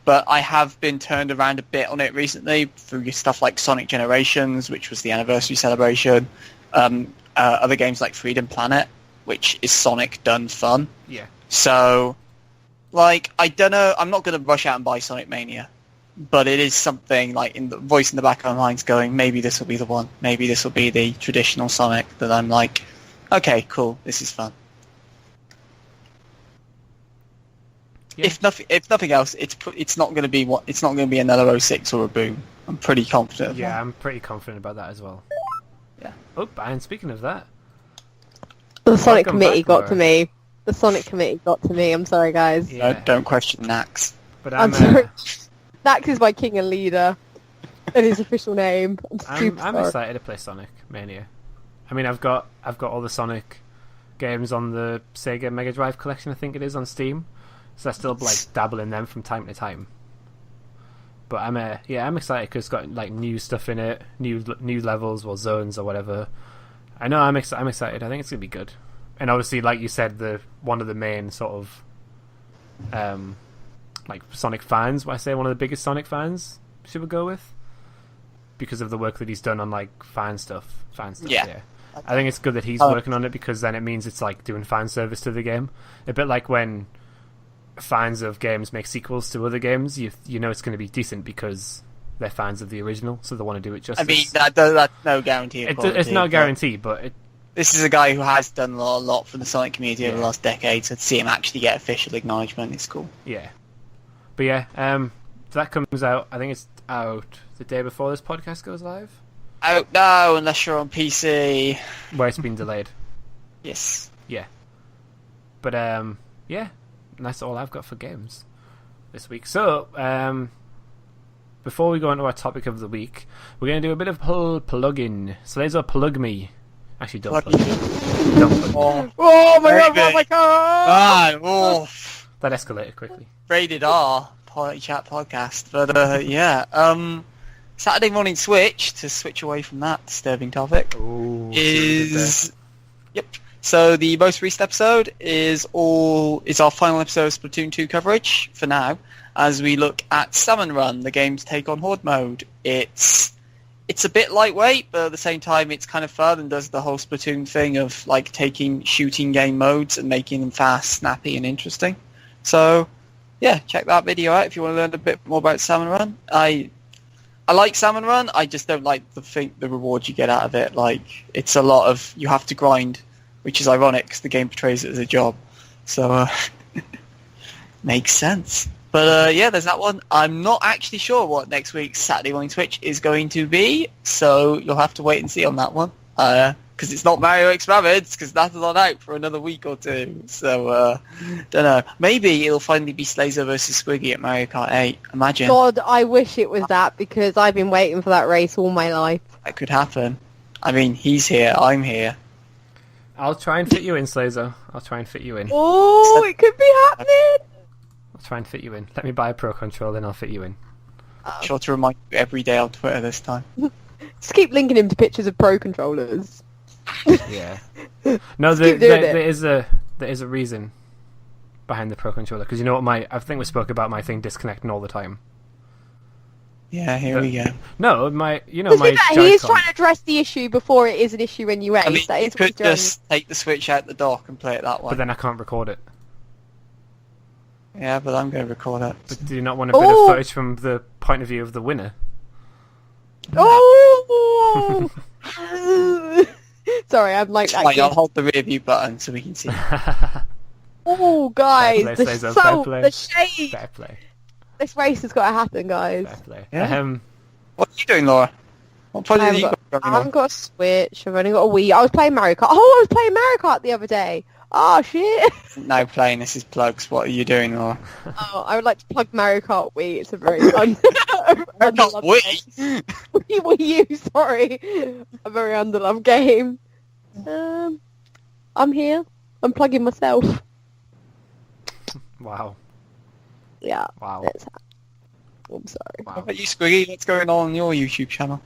but I have been turned around a bit on it recently through stuff like Sonic Generations, which was the anniversary celebration, other games like Freedom Planet, which is Sonic done fun. Yeah. So, like, I don't know, I'm not going to rush out and buy Sonic Mania, but it is something, like, in the voice in the back of my mind's going, maybe this will be the one. Maybe this will be the traditional Sonic that I'm like, okay, cool, this is fun. Yeah. If nothing else, it's not going to be another 06 or a Boom. I'm pretty confident. Yeah, I'm pretty confident about that as well. Yeah. Oh, and speaking of that, The Sonic Welcome committee back, got Laura. to me. The Sonic committee got to me. I'm sorry, guys. yeah. Don't question Nax. But I'm sorry. Dax is my king and leader. And his official name. I'm super I'm sorry. excited to play Sonic Mania. I mean, I've got all the Sonic games on the Sega Mega Drive collection. I think it is on Steam, so I still like dabble in them from time to time. But I'm excited because it's got like new stuff in it, new levels or zones or whatever. I know I'm excited. I think it's gonna be good. And obviously, like you said, one of the main sort of like Sonic fans. What I say, one of the biggest Sonic fans should we go with? Because of the work that he's done on like fan stuff. Yeah. I think it's good that he's working on it because then it means it's like doing fan service to the game. A bit like when fans of games make sequels to other games, you know it's going to be decent because they're fans of the original, so they want to do it justice. I mean, that's no guarantee. It's not a guarantee, but this is a guy who has done a lot for the Sonic community over the last decade, so to see him actually get official acknowledgement is cool. Yeah. But yeah, that comes out, I think it's out the day before this podcast goes live. Oh, no, unless you're on PC. Where it's been delayed. Yes. Yeah. But, yeah, and that's all I've got for games this week. So, before we go into our topic of the week, we're going to do a bit of plug-in. Slazo, plug me. Actually, don't plug me. Don't plug me. Oh my god, Baby. oh my god! Oh, That escalated quickly. rated R, Party Chat podcast. But, yeah, Saturday morning switch, to switch away from that disturbing topic, Ooh, is... Yep. So the most recent episode is our final episode of Splatoon 2 coverage for now, as we look at Salmon Run, the game's take on Horde mode. It's a bit lightweight, but at the same time it's kind of fun and does the whole Splatoon thing of like taking shooting game modes and making them fast, snappy, and interesting. So yeah, check that video out if you want to learn a bit more about Salmon Run. I like Salmon Run. I just don't like the reward you get out of it. Like it's a lot of you have to grind, which is ironic because the game portrays it as a job. So makes sense. But yeah, there's that one. I'm not actually sure what next week's Saturday morning Switch is going to be, so you'll have to wait and see on that one. Because it's not Mario X Rabbids, because that is not out for another week or two. So, don't know. Maybe it'll finally be Slazo versus Squiggy at Mario Kart 8. Imagine. God, I wish it was that because I've been waiting for that race all my life. That could happen. I mean, he's here, I'm here. I'll try and fit you in, Slazo. I'll try and fit you in. Oh, it could be happening. I'll try and fit you in. Let me buy a Pro Controller, then I'll fit you in. Sure to remind you every day on Twitter this time. Just keep linking him to pictures of Pro Controllers. Yeah. No, Just keep doing it. there is a reason behind the Pro Controller, because you know what, I think we spoke about my thing disconnecting all the time. Yeah, here we go. No, my He is Joy-Con. trying to address the issue before it is an issue in UA. I mean, That you is what he's could doing. just take the Switch out the dock and play it that way. But then I can't record it. Yeah, but I'm going to record it. But do you not want a bit of footage from the point of view of the winner? Oh! Sorry, I'm like that Fine, kid. I'll hold the rear view button so we can see. Oh, guys, Fair play, Slazo, fair the shade. Fair play. This race has got to happen, guys. Fair play. Yeah. What are you doing, Laura? What project have you got I going haven't on? got a Switch. I've only got a Wii. I was playing Mario Kart. Oh, I was playing Mario Kart the other day. Oh, shit. No playing, this is plugs. What are you doing, Laura? Oh, I would like to plug Mario Kart Wii. It's a very fun. Wii! Wii U, sorry. A very underloved game. I'm here. I'm plugging myself. Wow. Yeah. Wow. I'm sorry. How about you, Squiggy? What's going on your YouTube channel?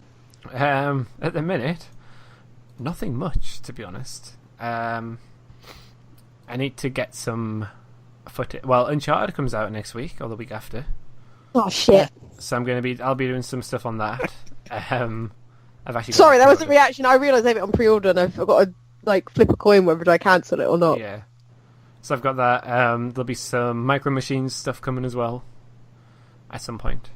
At the minute, nothing much, to be honest. I need to get some footage. Well, Uncharted comes out next week or the week after, Oh, shit. so I'll be doing some stuff on that. I've actually got Sorry, it that was the pre-ordered. reaction. I realised I have it on pre-order and I've got to, like, flip a coin whether I cancel it or not. Yeah. So I've got that. There'll be some Micro Machines stuff coming as well at some point.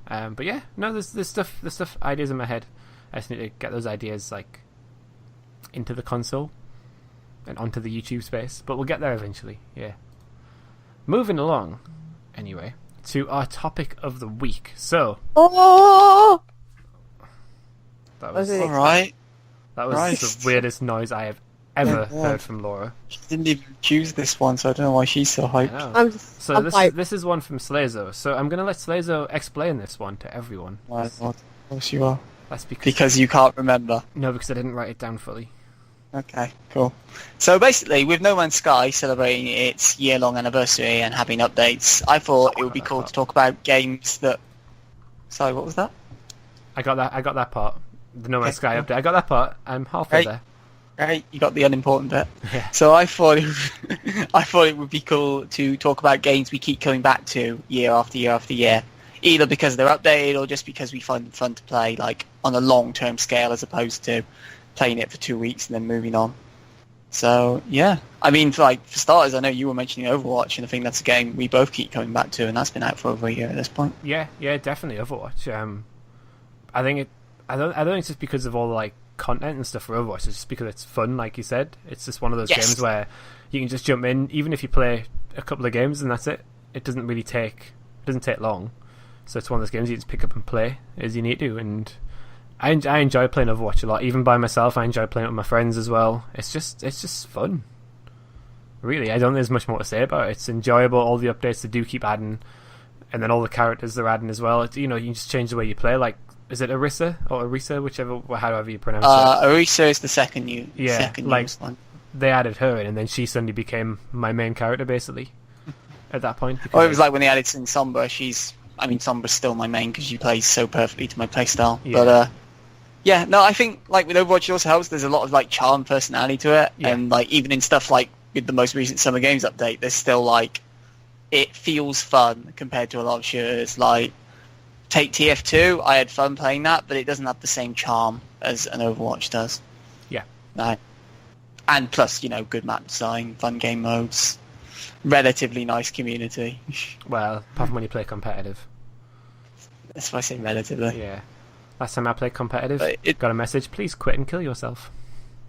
But yeah, no, there's stuff ideas in my head. I just need to get those ideas like into the console and onto the YouTube space. But we'll get there eventually. Yeah. Moving along, anyway, to our topic of the week. So Oh! that was Was it- Alright. that was Christ. the weirdest noise I have ever Yeah. heard from Laura. She didn't even choose this one, so I don't know why she's so I hyped. know. I'm just... So I'm hyped. this is one from Slazo. So I'm gonna let Slazo explain this one to everyone. Why not? Of course you are. That's Because you can't remember. No, because I didn't write it down fully. Okay, cool. So basically, with No Man's Sky celebrating its year-long anniversary and having updates, I thought it would be cool to talk about games that... Sorry, what was that? I got that part. The No Man's Okay, Sky cool. update. I got that part. I'm halfway Right. there. Right, you got the unimportant bit. Yeah. So I thought it would be cool to talk about games we keep coming back to year after year after year, either because they're updated or just because we find them fun to play, like on a long-term scale, as opposed to playing it for 2 weeks and then moving on. So yeah, I mean, for starters, I know you were mentioning Overwatch, and I think that's a game we both keep coming back to, and that's been out for over a year at this point. Yeah, definitely Overwatch. I think I don't think it's just because of all the like content and stuff for Overwatch. It's just because it's fun, like you said. It's just one of those Yes. games where you can just jump in, even if you play a couple of games and that's it. It doesn't take long. So it's one of those games you just pick up and play as you need to. And I enjoy playing Overwatch a lot, even by myself. I enjoy playing it with my friends as well. It's just fun. Really, I don't think there's much more to say about it. It's enjoyable. All the updates they do keep adding, and then all the characters they're adding as well. It's, you can just change the way you play. Like, is it Orisa or Orisa, however you pronounce it? Orisa is the second newest one. They added her in, and then she suddenly became my main character, basically, at that point. Or it was like when they added Sin Sombra. Sombra's still my main because she plays so perfectly to my playstyle. Yeah. But yeah, no, I think like with Overwatch, it also helps. There's a lot of like charm, personality to it, Yeah. and like even in stuff like with the most recent Summer Games update, there's still like it feels fun compared to a lot of shooters. Like take TF2, I had fun playing that, but it doesn't have the same charm as an Overwatch does. Yeah. No. And plus, good map design, fun game modes, relatively nice community. Well, apart from when you play competitive. That's why I say relatively. Yeah. Last time I played competitive, But got a message, please quit and kill yourself.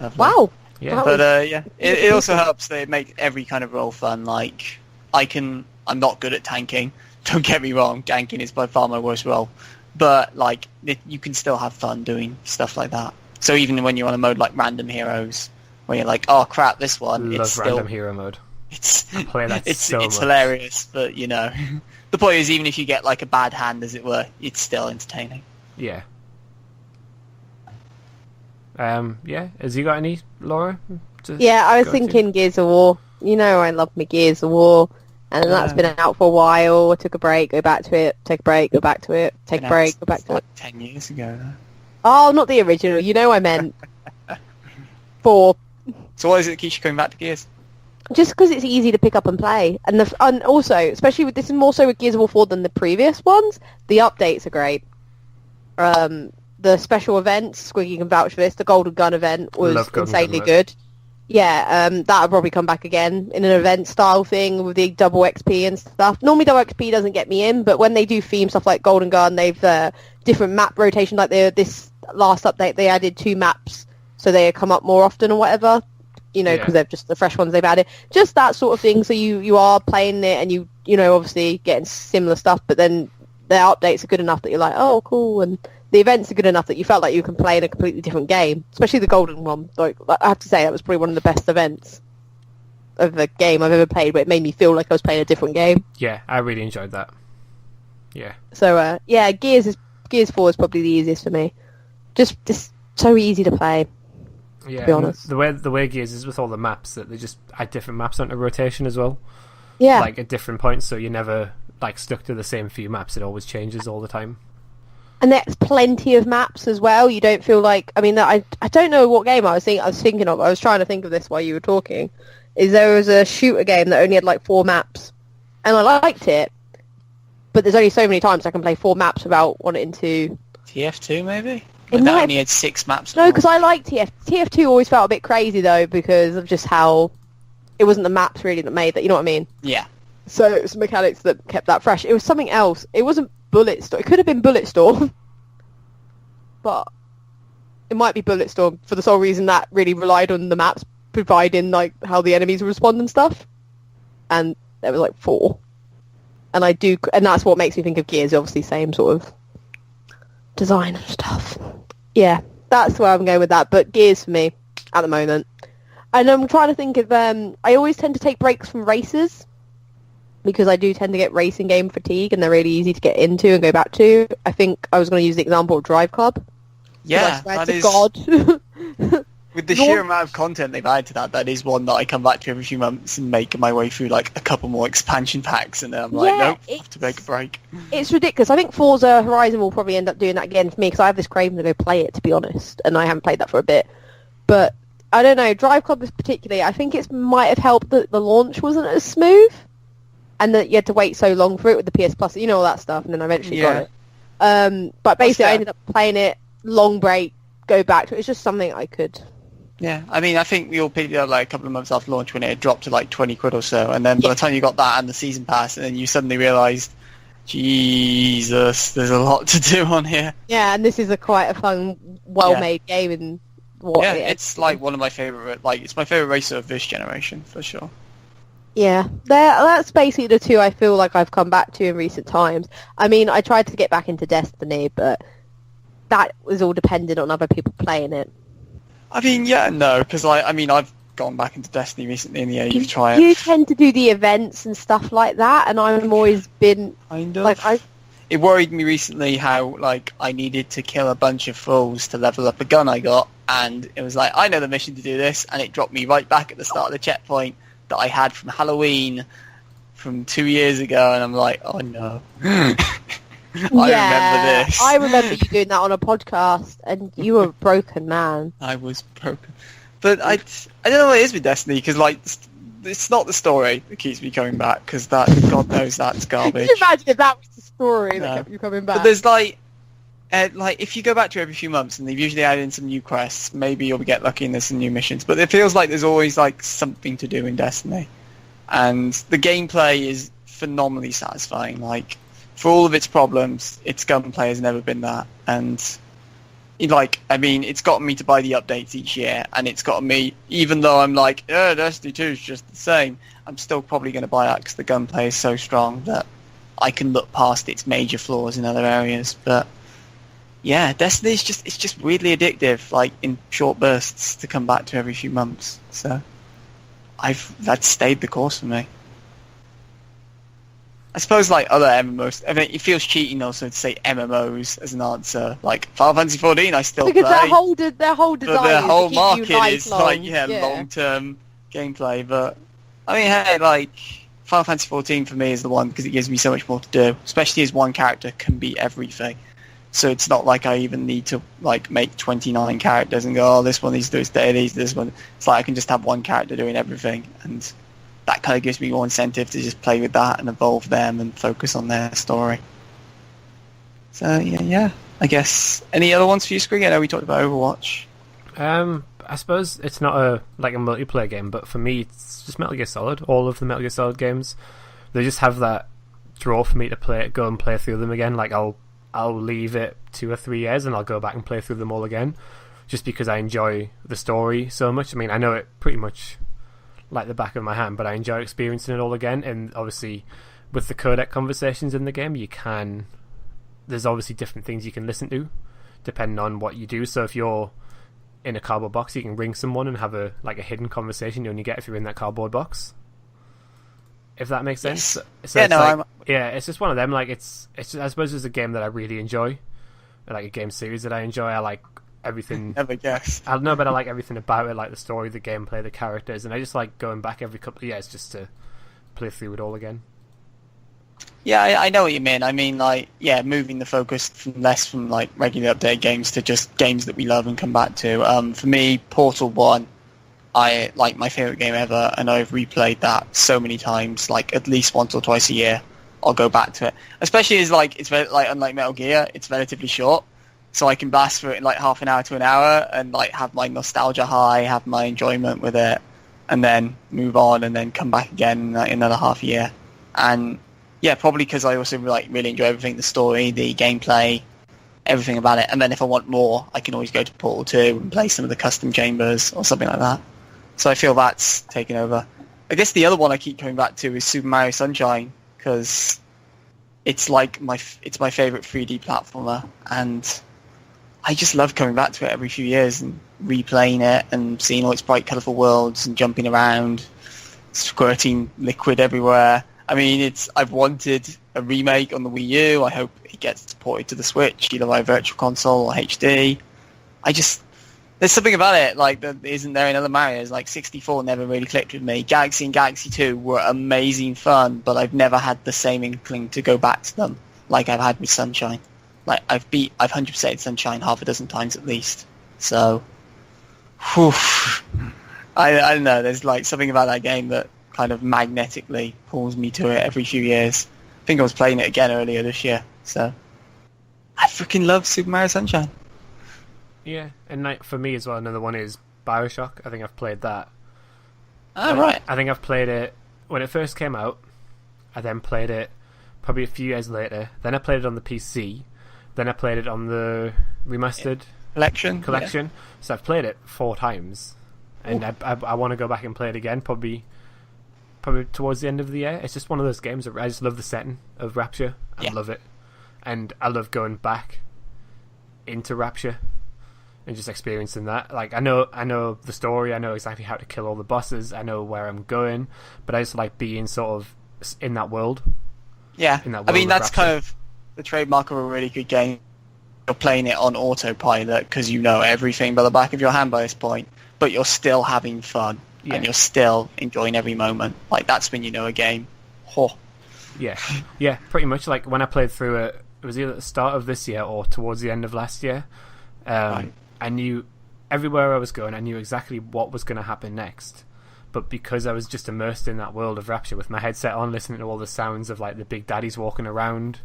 Lovely. Wow. Yeah. Wow. But yeah, it also helps that it makes every kind of role fun. Like, I'm not good at tanking. Don't get me wrong, tanking is by far my worst role. But, like, you can still have fun doing stuff like that. So even when you're on a mode like Random Heroes, where you're like, oh crap, this one, Love it's still... random hero mode. It's, I play that it's so much. hilarious, but, the point is, even if you get, like, a bad hand, as it were, it's still entertaining. Yeah. Yeah, has you got any, Laura? Yeah, I was thinking Gears of War. You know, I love my Gears of War, and that's been out for a while. I took a break, go back to it, take a break, go back to it, take a break, go back to it. 10 years ago. Oh, not the original. You know, I meant 4. So why is it that keeps you coming back to Gears? Just because it's easy to pick up and play, and also, especially with this is more so with Gears of War 4 than the previous ones. The updates are great. The special events, Squiggy can vouch for this. The Golden Gun event was insanely good. Yeah, that'll probably come back again in an event style thing with the double XP and stuff. Normally double XP doesn't get me in, but when they do theme stuff like Golden Gun, they've different map rotation. Like this last update, they added 2 maps, so they come up more often or whatever. You know, because they're just the fresh ones they've added. Just that sort of thing. So you are playing it, and you know obviously getting similar stuff, but then the updates are good enough that you're like, oh, cool, and the events are good enough that you felt like you can play in a completely different game, especially the Golden one. Like, I have to say, that was probably one of the best events of the game I've ever played, but it made me feel like I was playing a different game. Yeah, I really enjoyed that. Yeah. So, Gears 4 is probably the easiest for me. Just so easy to play, to be honest. The way Gears is with all the maps, that they just add different maps onto rotation as well. Yeah. Like, at different points, so you're never, like, stuck to the same few maps. It always changes all the time. And there's plenty of maps as well. You don't feel like... I mean, I don't know what game I was thinking of. I was trying to think of this while you were talking. There was a shooter game that only had like 4 maps. And I liked it. But there's only so many times I can play 4 maps without wanting to... TF2 maybe? That only had 6 maps. No, because I like TF2 always felt a bit crazy though, because of just how... It wasn't the maps really that made that, you know what I mean? Yeah. So it was mechanics that kept that fresh. It was something else. It wasn't Bulletstorm. It could have been Bulletstorm, but it might be Bulletstorm for the sole reason that really relied on the maps providing like how the enemies would respond and stuff. And there was like 4, and that's what makes me think of Gears. Obviously, same sort of design and stuff. Yeah, that's where I'm going with that. But Gears for me at the moment, and I'm trying to think of. I always tend to take breaks from races, because I do tend to get racing game fatigue, and they're really easy to get into and go back to. I think I was going to use the example of Drive Club. Yeah, that is... God. With the sheer amount of content they've added to that is one that I come back to every few months and make my way through like a couple more expansion packs, and then I'm like, nope, I have to make a break. It's ridiculous. I think Forza Horizon will probably end up doing that again for me, because I have this craving to go play it, to be honest, and I haven't played that for a bit. But, I don't know, Drive Club particularly, I think it might have helped that the launch wasn't as smooth. And that you had to wait so long for it with the PS Plus, you know, all that stuff, and then I eventually got it. But basically, I ended up playing it, long break, go back to it. It's just something I could... Yeah, I mean, I think we all picked it up like a couple of months after launch when it had dropped to like 20 quid or so, and then by the time you got that and the season pass, and then you suddenly realised, Jesus, there's a lot to do on here. Yeah, and this is quite a fun, well-made game. And it's like one of my favourite, like, it's my favourite racer of this generation, for sure. Yeah, that's basically the 2 I feel like I've come back to in recent times. I mean, I tried to get back into Destiny, but that was all dependent on other people playing it. I mean, yeah, no, because I've gone back into Destiny recently in the age of trying. You tend to do the events and stuff like that, and I've always been... Kind of. It worried me recently how, like, I needed to kill a bunch of fools to level up a gun I got, and it was like, I know the mission to do this, and it dropped me right back at the start of the checkpoint that I had from Halloween from 2 years ago, and I'm like, oh no. Remember this. I remember you doing that on a podcast, and you were a broken man. I was broken. But I don't know what it is with Destiny, because like, it's not the story that keeps me coming back, because that, God knows that's garbage. Can you imagine if that was the story that kept you coming back? But there's like, if you go back to every few months and they've usually added in some new quests, maybe you'll get lucky and there's some new missions. But it feels like there's always like something to do in Destiny, and the gameplay is phenomenally satisfying. Like, for all of its problems, its gunplay has never been that. And it's gotten me to buy the updates each year, and it's gotten me, even though I'm like, Destiny 2 is just the same, I'm still probably going to buy that because the gunplay is so strong that I can look past its major flaws in other areas. But yeah, Destiny is just weirdly addictive, like in short bursts to come back to every few months. So that's stayed the course for me. I suppose like other MMOs, I mean, it feels cheating also to say MMOs as an answer. Like Final Fantasy 14, I still because play. their whole design But their is whole to keep market you is like lifelong. long-term gameplay. But I mean, hey, like Final Fantasy 14 for me is the one because it gives me so much more to do, especially as one character can be everything. So it's not like I even need to like make 29 characters and go, oh, this one needs to do its dailies, this one. It's like I can just have one character doing everything, and that kind of gives me more incentive to just play with that and evolve them and focus on their story. So yeah. I guess any other ones for you, Squiggy? I know we talked about Overwatch. I suppose it's not a multiplayer game, but for me, it's just Metal Gear Solid. All of the Metal Gear Solid games, they just have that draw for me to go and play through them again. Like I'll leave it 2 or 3 years and I'll go back and play through them all again, just because I enjoy the story so much. I mean, I know it pretty much like the back of my hand, but I enjoy experiencing it all again. And obviously, with the codec conversations in the game, there's obviously different things you can listen to depending on what you do. So if you're in a cardboard box, you can ring someone and have a hidden conversation you only get if you're in that cardboard box, if that makes sense. Yes. So it's just one of them. Like it's just, I suppose it's a game that I really enjoy, like a game series that I enjoy. I like everything. Never guess. I don't know, but I like everything about it, like the story, the gameplay, the characters, and I just like going back every couple of years just to play through it all again. Yeah, I know what you mean. I mean, like, moving the focus less from like regular update games to just games that we love and come back to. For me, Portal 1, I like my favorite game ever, and I've replayed that so many times, like at least once or twice a year. I'll go back to it, especially as like it's very, like unlike Metal Gear, it's relatively short, so I can blast through it in like half an hour to an hour and like have my nostalgia high, have my enjoyment with it, and then move on and then come back again in another half a year. And yeah, probably because I also really enjoy everything, the story, the gameplay, everything about it. And then if I want more, I can always go to Portal 2 and play some of the custom chambers or something like that. So I feel that's taken over. I guess the other one I keep coming back to is Super Mario Sunshine, because it's like it's my favourite 3D platformer, and I just love coming back to it every few years and replaying it and seeing all its bright, colourful worlds and jumping around, squirting liquid everywhere. I mean, I've wanted a remake on the Wii U. I hope it gets ported to the Switch, either by Virtual Console or HD. There's something about it, like, that isn't there in other Marios. Like, 64 never really clicked with me. Galaxy and Galaxy 2 were amazing fun, but I've never had the same inkling to go back to them like I've had with Sunshine. Like, I've 100%ed Sunshine half a dozen times at least. So, whew, I don't know, there's like something about that game that kind of magnetically pulls me to it every few years. I think I was playing it again earlier this year, so I freaking love Super Mario Sunshine. Yeah, and like for me as well, another one is BioShock. I think I've played that. Oh, right. I think I've played it when it first came out. I then played it probably a few years later. Then I played it on the PC. Then I played it on the Remastered Collection. Yeah. So I've played it 4 times, and I want to go back and play it again, probably towards the end of the year. It's just one of those games that I just love the setting of Rapture. I love it, and I love going back into Rapture and just experiencing that. Like I know the story. I know exactly how to kill all the bosses. I know where I'm going, but I just like being sort of in that world. Yeah, in that world I mean that's Rapture. kind of the trademark of a really good game. You're playing it on autopilot because you know everything by the back of your hand by this point, but you're still having fun. Yeah. And you're still enjoying every moment. Like, that's when you know a game. Oh. Yeah, pretty much. Like, when I played through it, it was either at the start of this year or towards the end of last year. Right. I knew everywhere I was going, I knew exactly what was going to happen next. But because I was just immersed in that world of Rapture with my headset on, listening to all the sounds of, like, the big daddies walking around,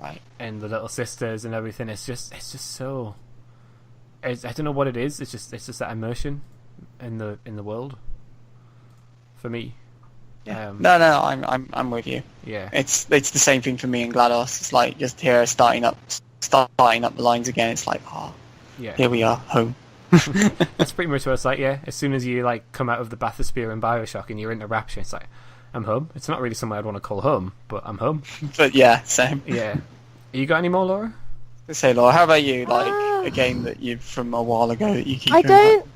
right, and the little sisters and everything, it's just so... I don't know what it is. It's just that immersion in the world. For me, yeah. No, I'm with you. Yeah, it's the same thing for me in GLaDOS. It's like just here starting up the lines again. It's like, here we are, home. That's pretty much what it's like. Yeah, as soon as you like come out of the bathysphere in BioShock and you're into Rapture, it's like, I'm home. It's not really somewhere I'd want to call home, but I'm home. But yeah, same. Yeah. You got any more, Laura? Let's say, Laura, how about you? Like a game that you from a while ago that you keep. I don't.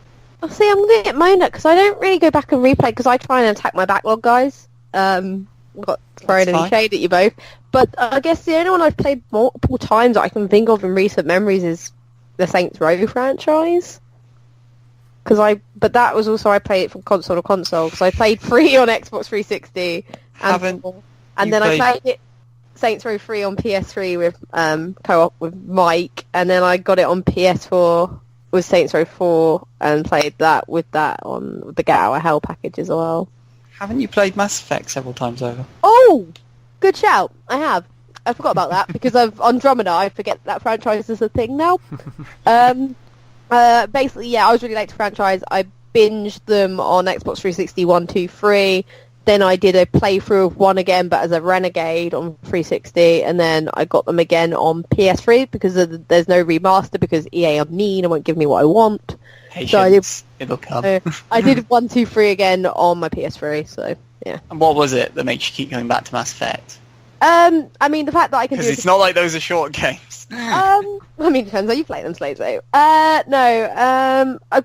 See, I'm going to get moaned at because I don't really go back and replay because I try and attack my backlog, guys. got thrown That's any fine. shade at you both. But I guess the only one I've played multiple times that I can think of in recent memories is the Saints Row franchise. But that was also, I played it from console to console, because I played 3 on Xbox 360. And then I played it Saints Row 3 on PS3 with co-op with Mike, and then I got it on PS4 with Saints Row 4 and played that on the Get Out of Hell package as well. Haven't you played Mass Effect several times over? Oh, good shout. I have. I forgot about that because on Andromeda I forget that franchise is a thing now. Basically, yeah, I was really late to franchise. I binged them on Xbox 360 1, 2, 3. Then I did a playthrough of 1 again, but as a Renegade on 360, and then I got them again on PS3 because there's no remaster because EA are mean and won't give me what I want. Patience, it'll come. I did 1, 2, 3 again on my PS3, so yeah. And what was it that makes you keep going back to Mass Effect? I mean, the fact that I can do... Because it's not like those are short games. I mean, it depends how you play them, Slazo. I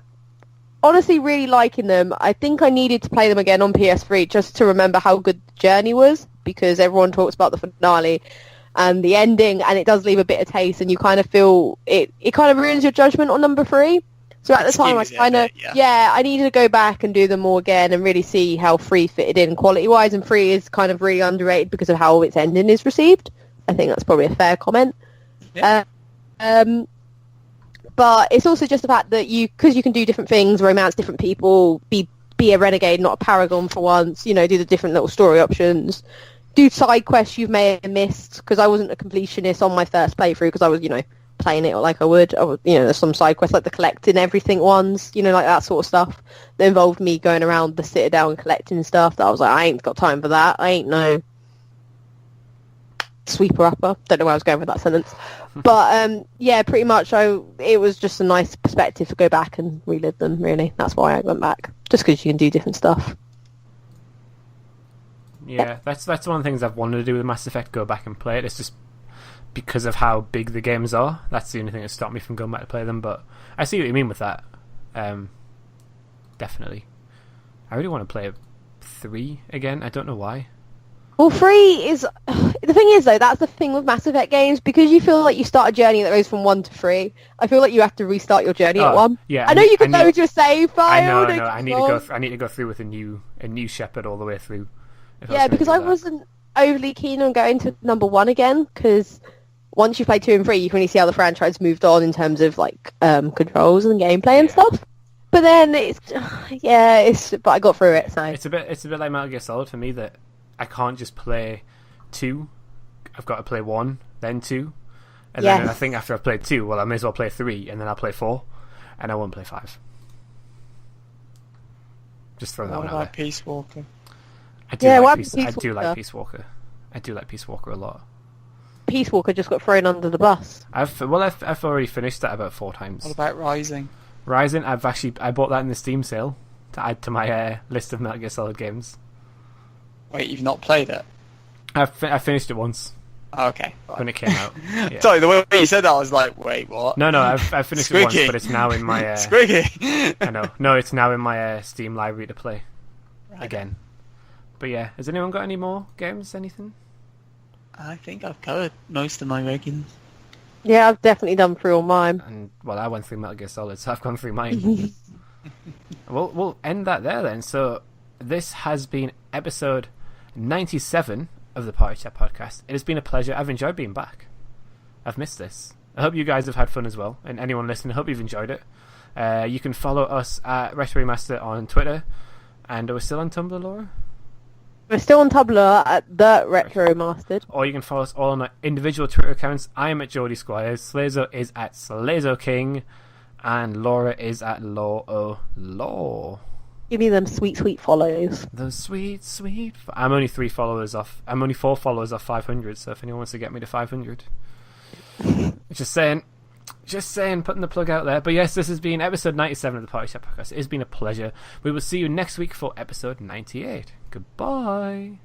honestly really liking them. I think I needed to play them again on PS3 just to remember how good the journey was, because everyone talks about the finale and the ending, and it does leave a bitter taste, and you kind of feel... It kind of ruins your judgment on number 3. So at the time, I kind of... I needed to go back and do them all again and really see how 3 fitted in quality-wise, and 3 is kind of really underrated because of how its ending is received. I think that's probably a fair comment. Yeah. But it's also just the fact that because you can do different things, romance different people, be a renegade, not a paragon for once, do the different little story options, do side quests you may have missed, because I wasn't a completionist on my first playthrough, because I was, playing it like I would. There's some side quests like the collecting everything ones, like that sort of stuff that involved me going around the Citadel and collecting stuff that I was like, I ain't got time for that. I ain't no sweeper upper. Don't know where I was going with that sentence. But yeah, pretty much it was just a nice perspective to go back and relive them, really. That's why I went back. Just because you can do different stuff. Yeah, that's one of the things I've wanted to do with Mass Effect, go back and play it. It's just because of how big the games are. That's the only thing that stopped me from going back to play them, but I see what you mean with that. Definitely. I really want to play 3 again. I don't know why. Well, 3 is... The thing is, though, that's the thing with Mass Effect games, because you feel like you start a journey that goes from 1 to 3, I feel like you have to restart your journey at 1. Yeah, I know you can go to a save file. I know. I need to go through with a new Shepard all the way through. Yeah, because I wasn't overly keen on going to number 1 again, because once you play 2 and 3, you can really see how the franchise moved on in terms of controls and gameplay and stuff. But then but I got through it, so it's a bit like Metal Gear Solid for me, that I can't just play 2. I've got to play 1, then 2, and then I think after I've played 2, well, I may as well play 3, and then I'll play 4, and I won't play 5. Just throw that one out there. Peace Walker? I do like Peace Walker. I do like Peace Walker a lot. Peace Walker just got thrown under the bus. I've already finished that about 4 times. What about Rising? Rising, I bought that in the Steam sale to add to my list of Metal Gear Solid games. Wait, you've not played it? I finished it once. Oh, okay. When it came out. Yeah. Sorry, the way you said that, I was like, wait, what? No, I finished it once, but it's now in my... Squiggy! I know. No, it's now in my Steam library to play again. But yeah, has anyone got any more games? Anything? I think I've covered most of my regulars. Yeah, I've definitely done through all mine. And well, I went through Metal Gear Solid, so I've gone through mine. We'll end that there then. So this has been episode 97 of the Party Chat podcast. It has been a pleasure. I've enjoyed being back. I've missed this. I hope you guys have had fun as well, and anyone listening, I hope you've enjoyed it. You can follow us at Retro Remastered on Twitter, and we're still on Tumblr, Laura? We're still on Tumblr at the Retro Remastered. Or you can follow us all on our individual Twitter accounts. I am at Geordie Squires, Slazo is at Slazo King, and Laura is at Law. Give me them sweet, sweet follows. Those sweet, sweet... I'm only 4 followers off 500, so if anyone wants to get me to 500... Just saying, putting the plug out there. But yes, this has been episode 97 of the Party Chat podcast. It has been a pleasure. We will see you next week for episode 98. Goodbye.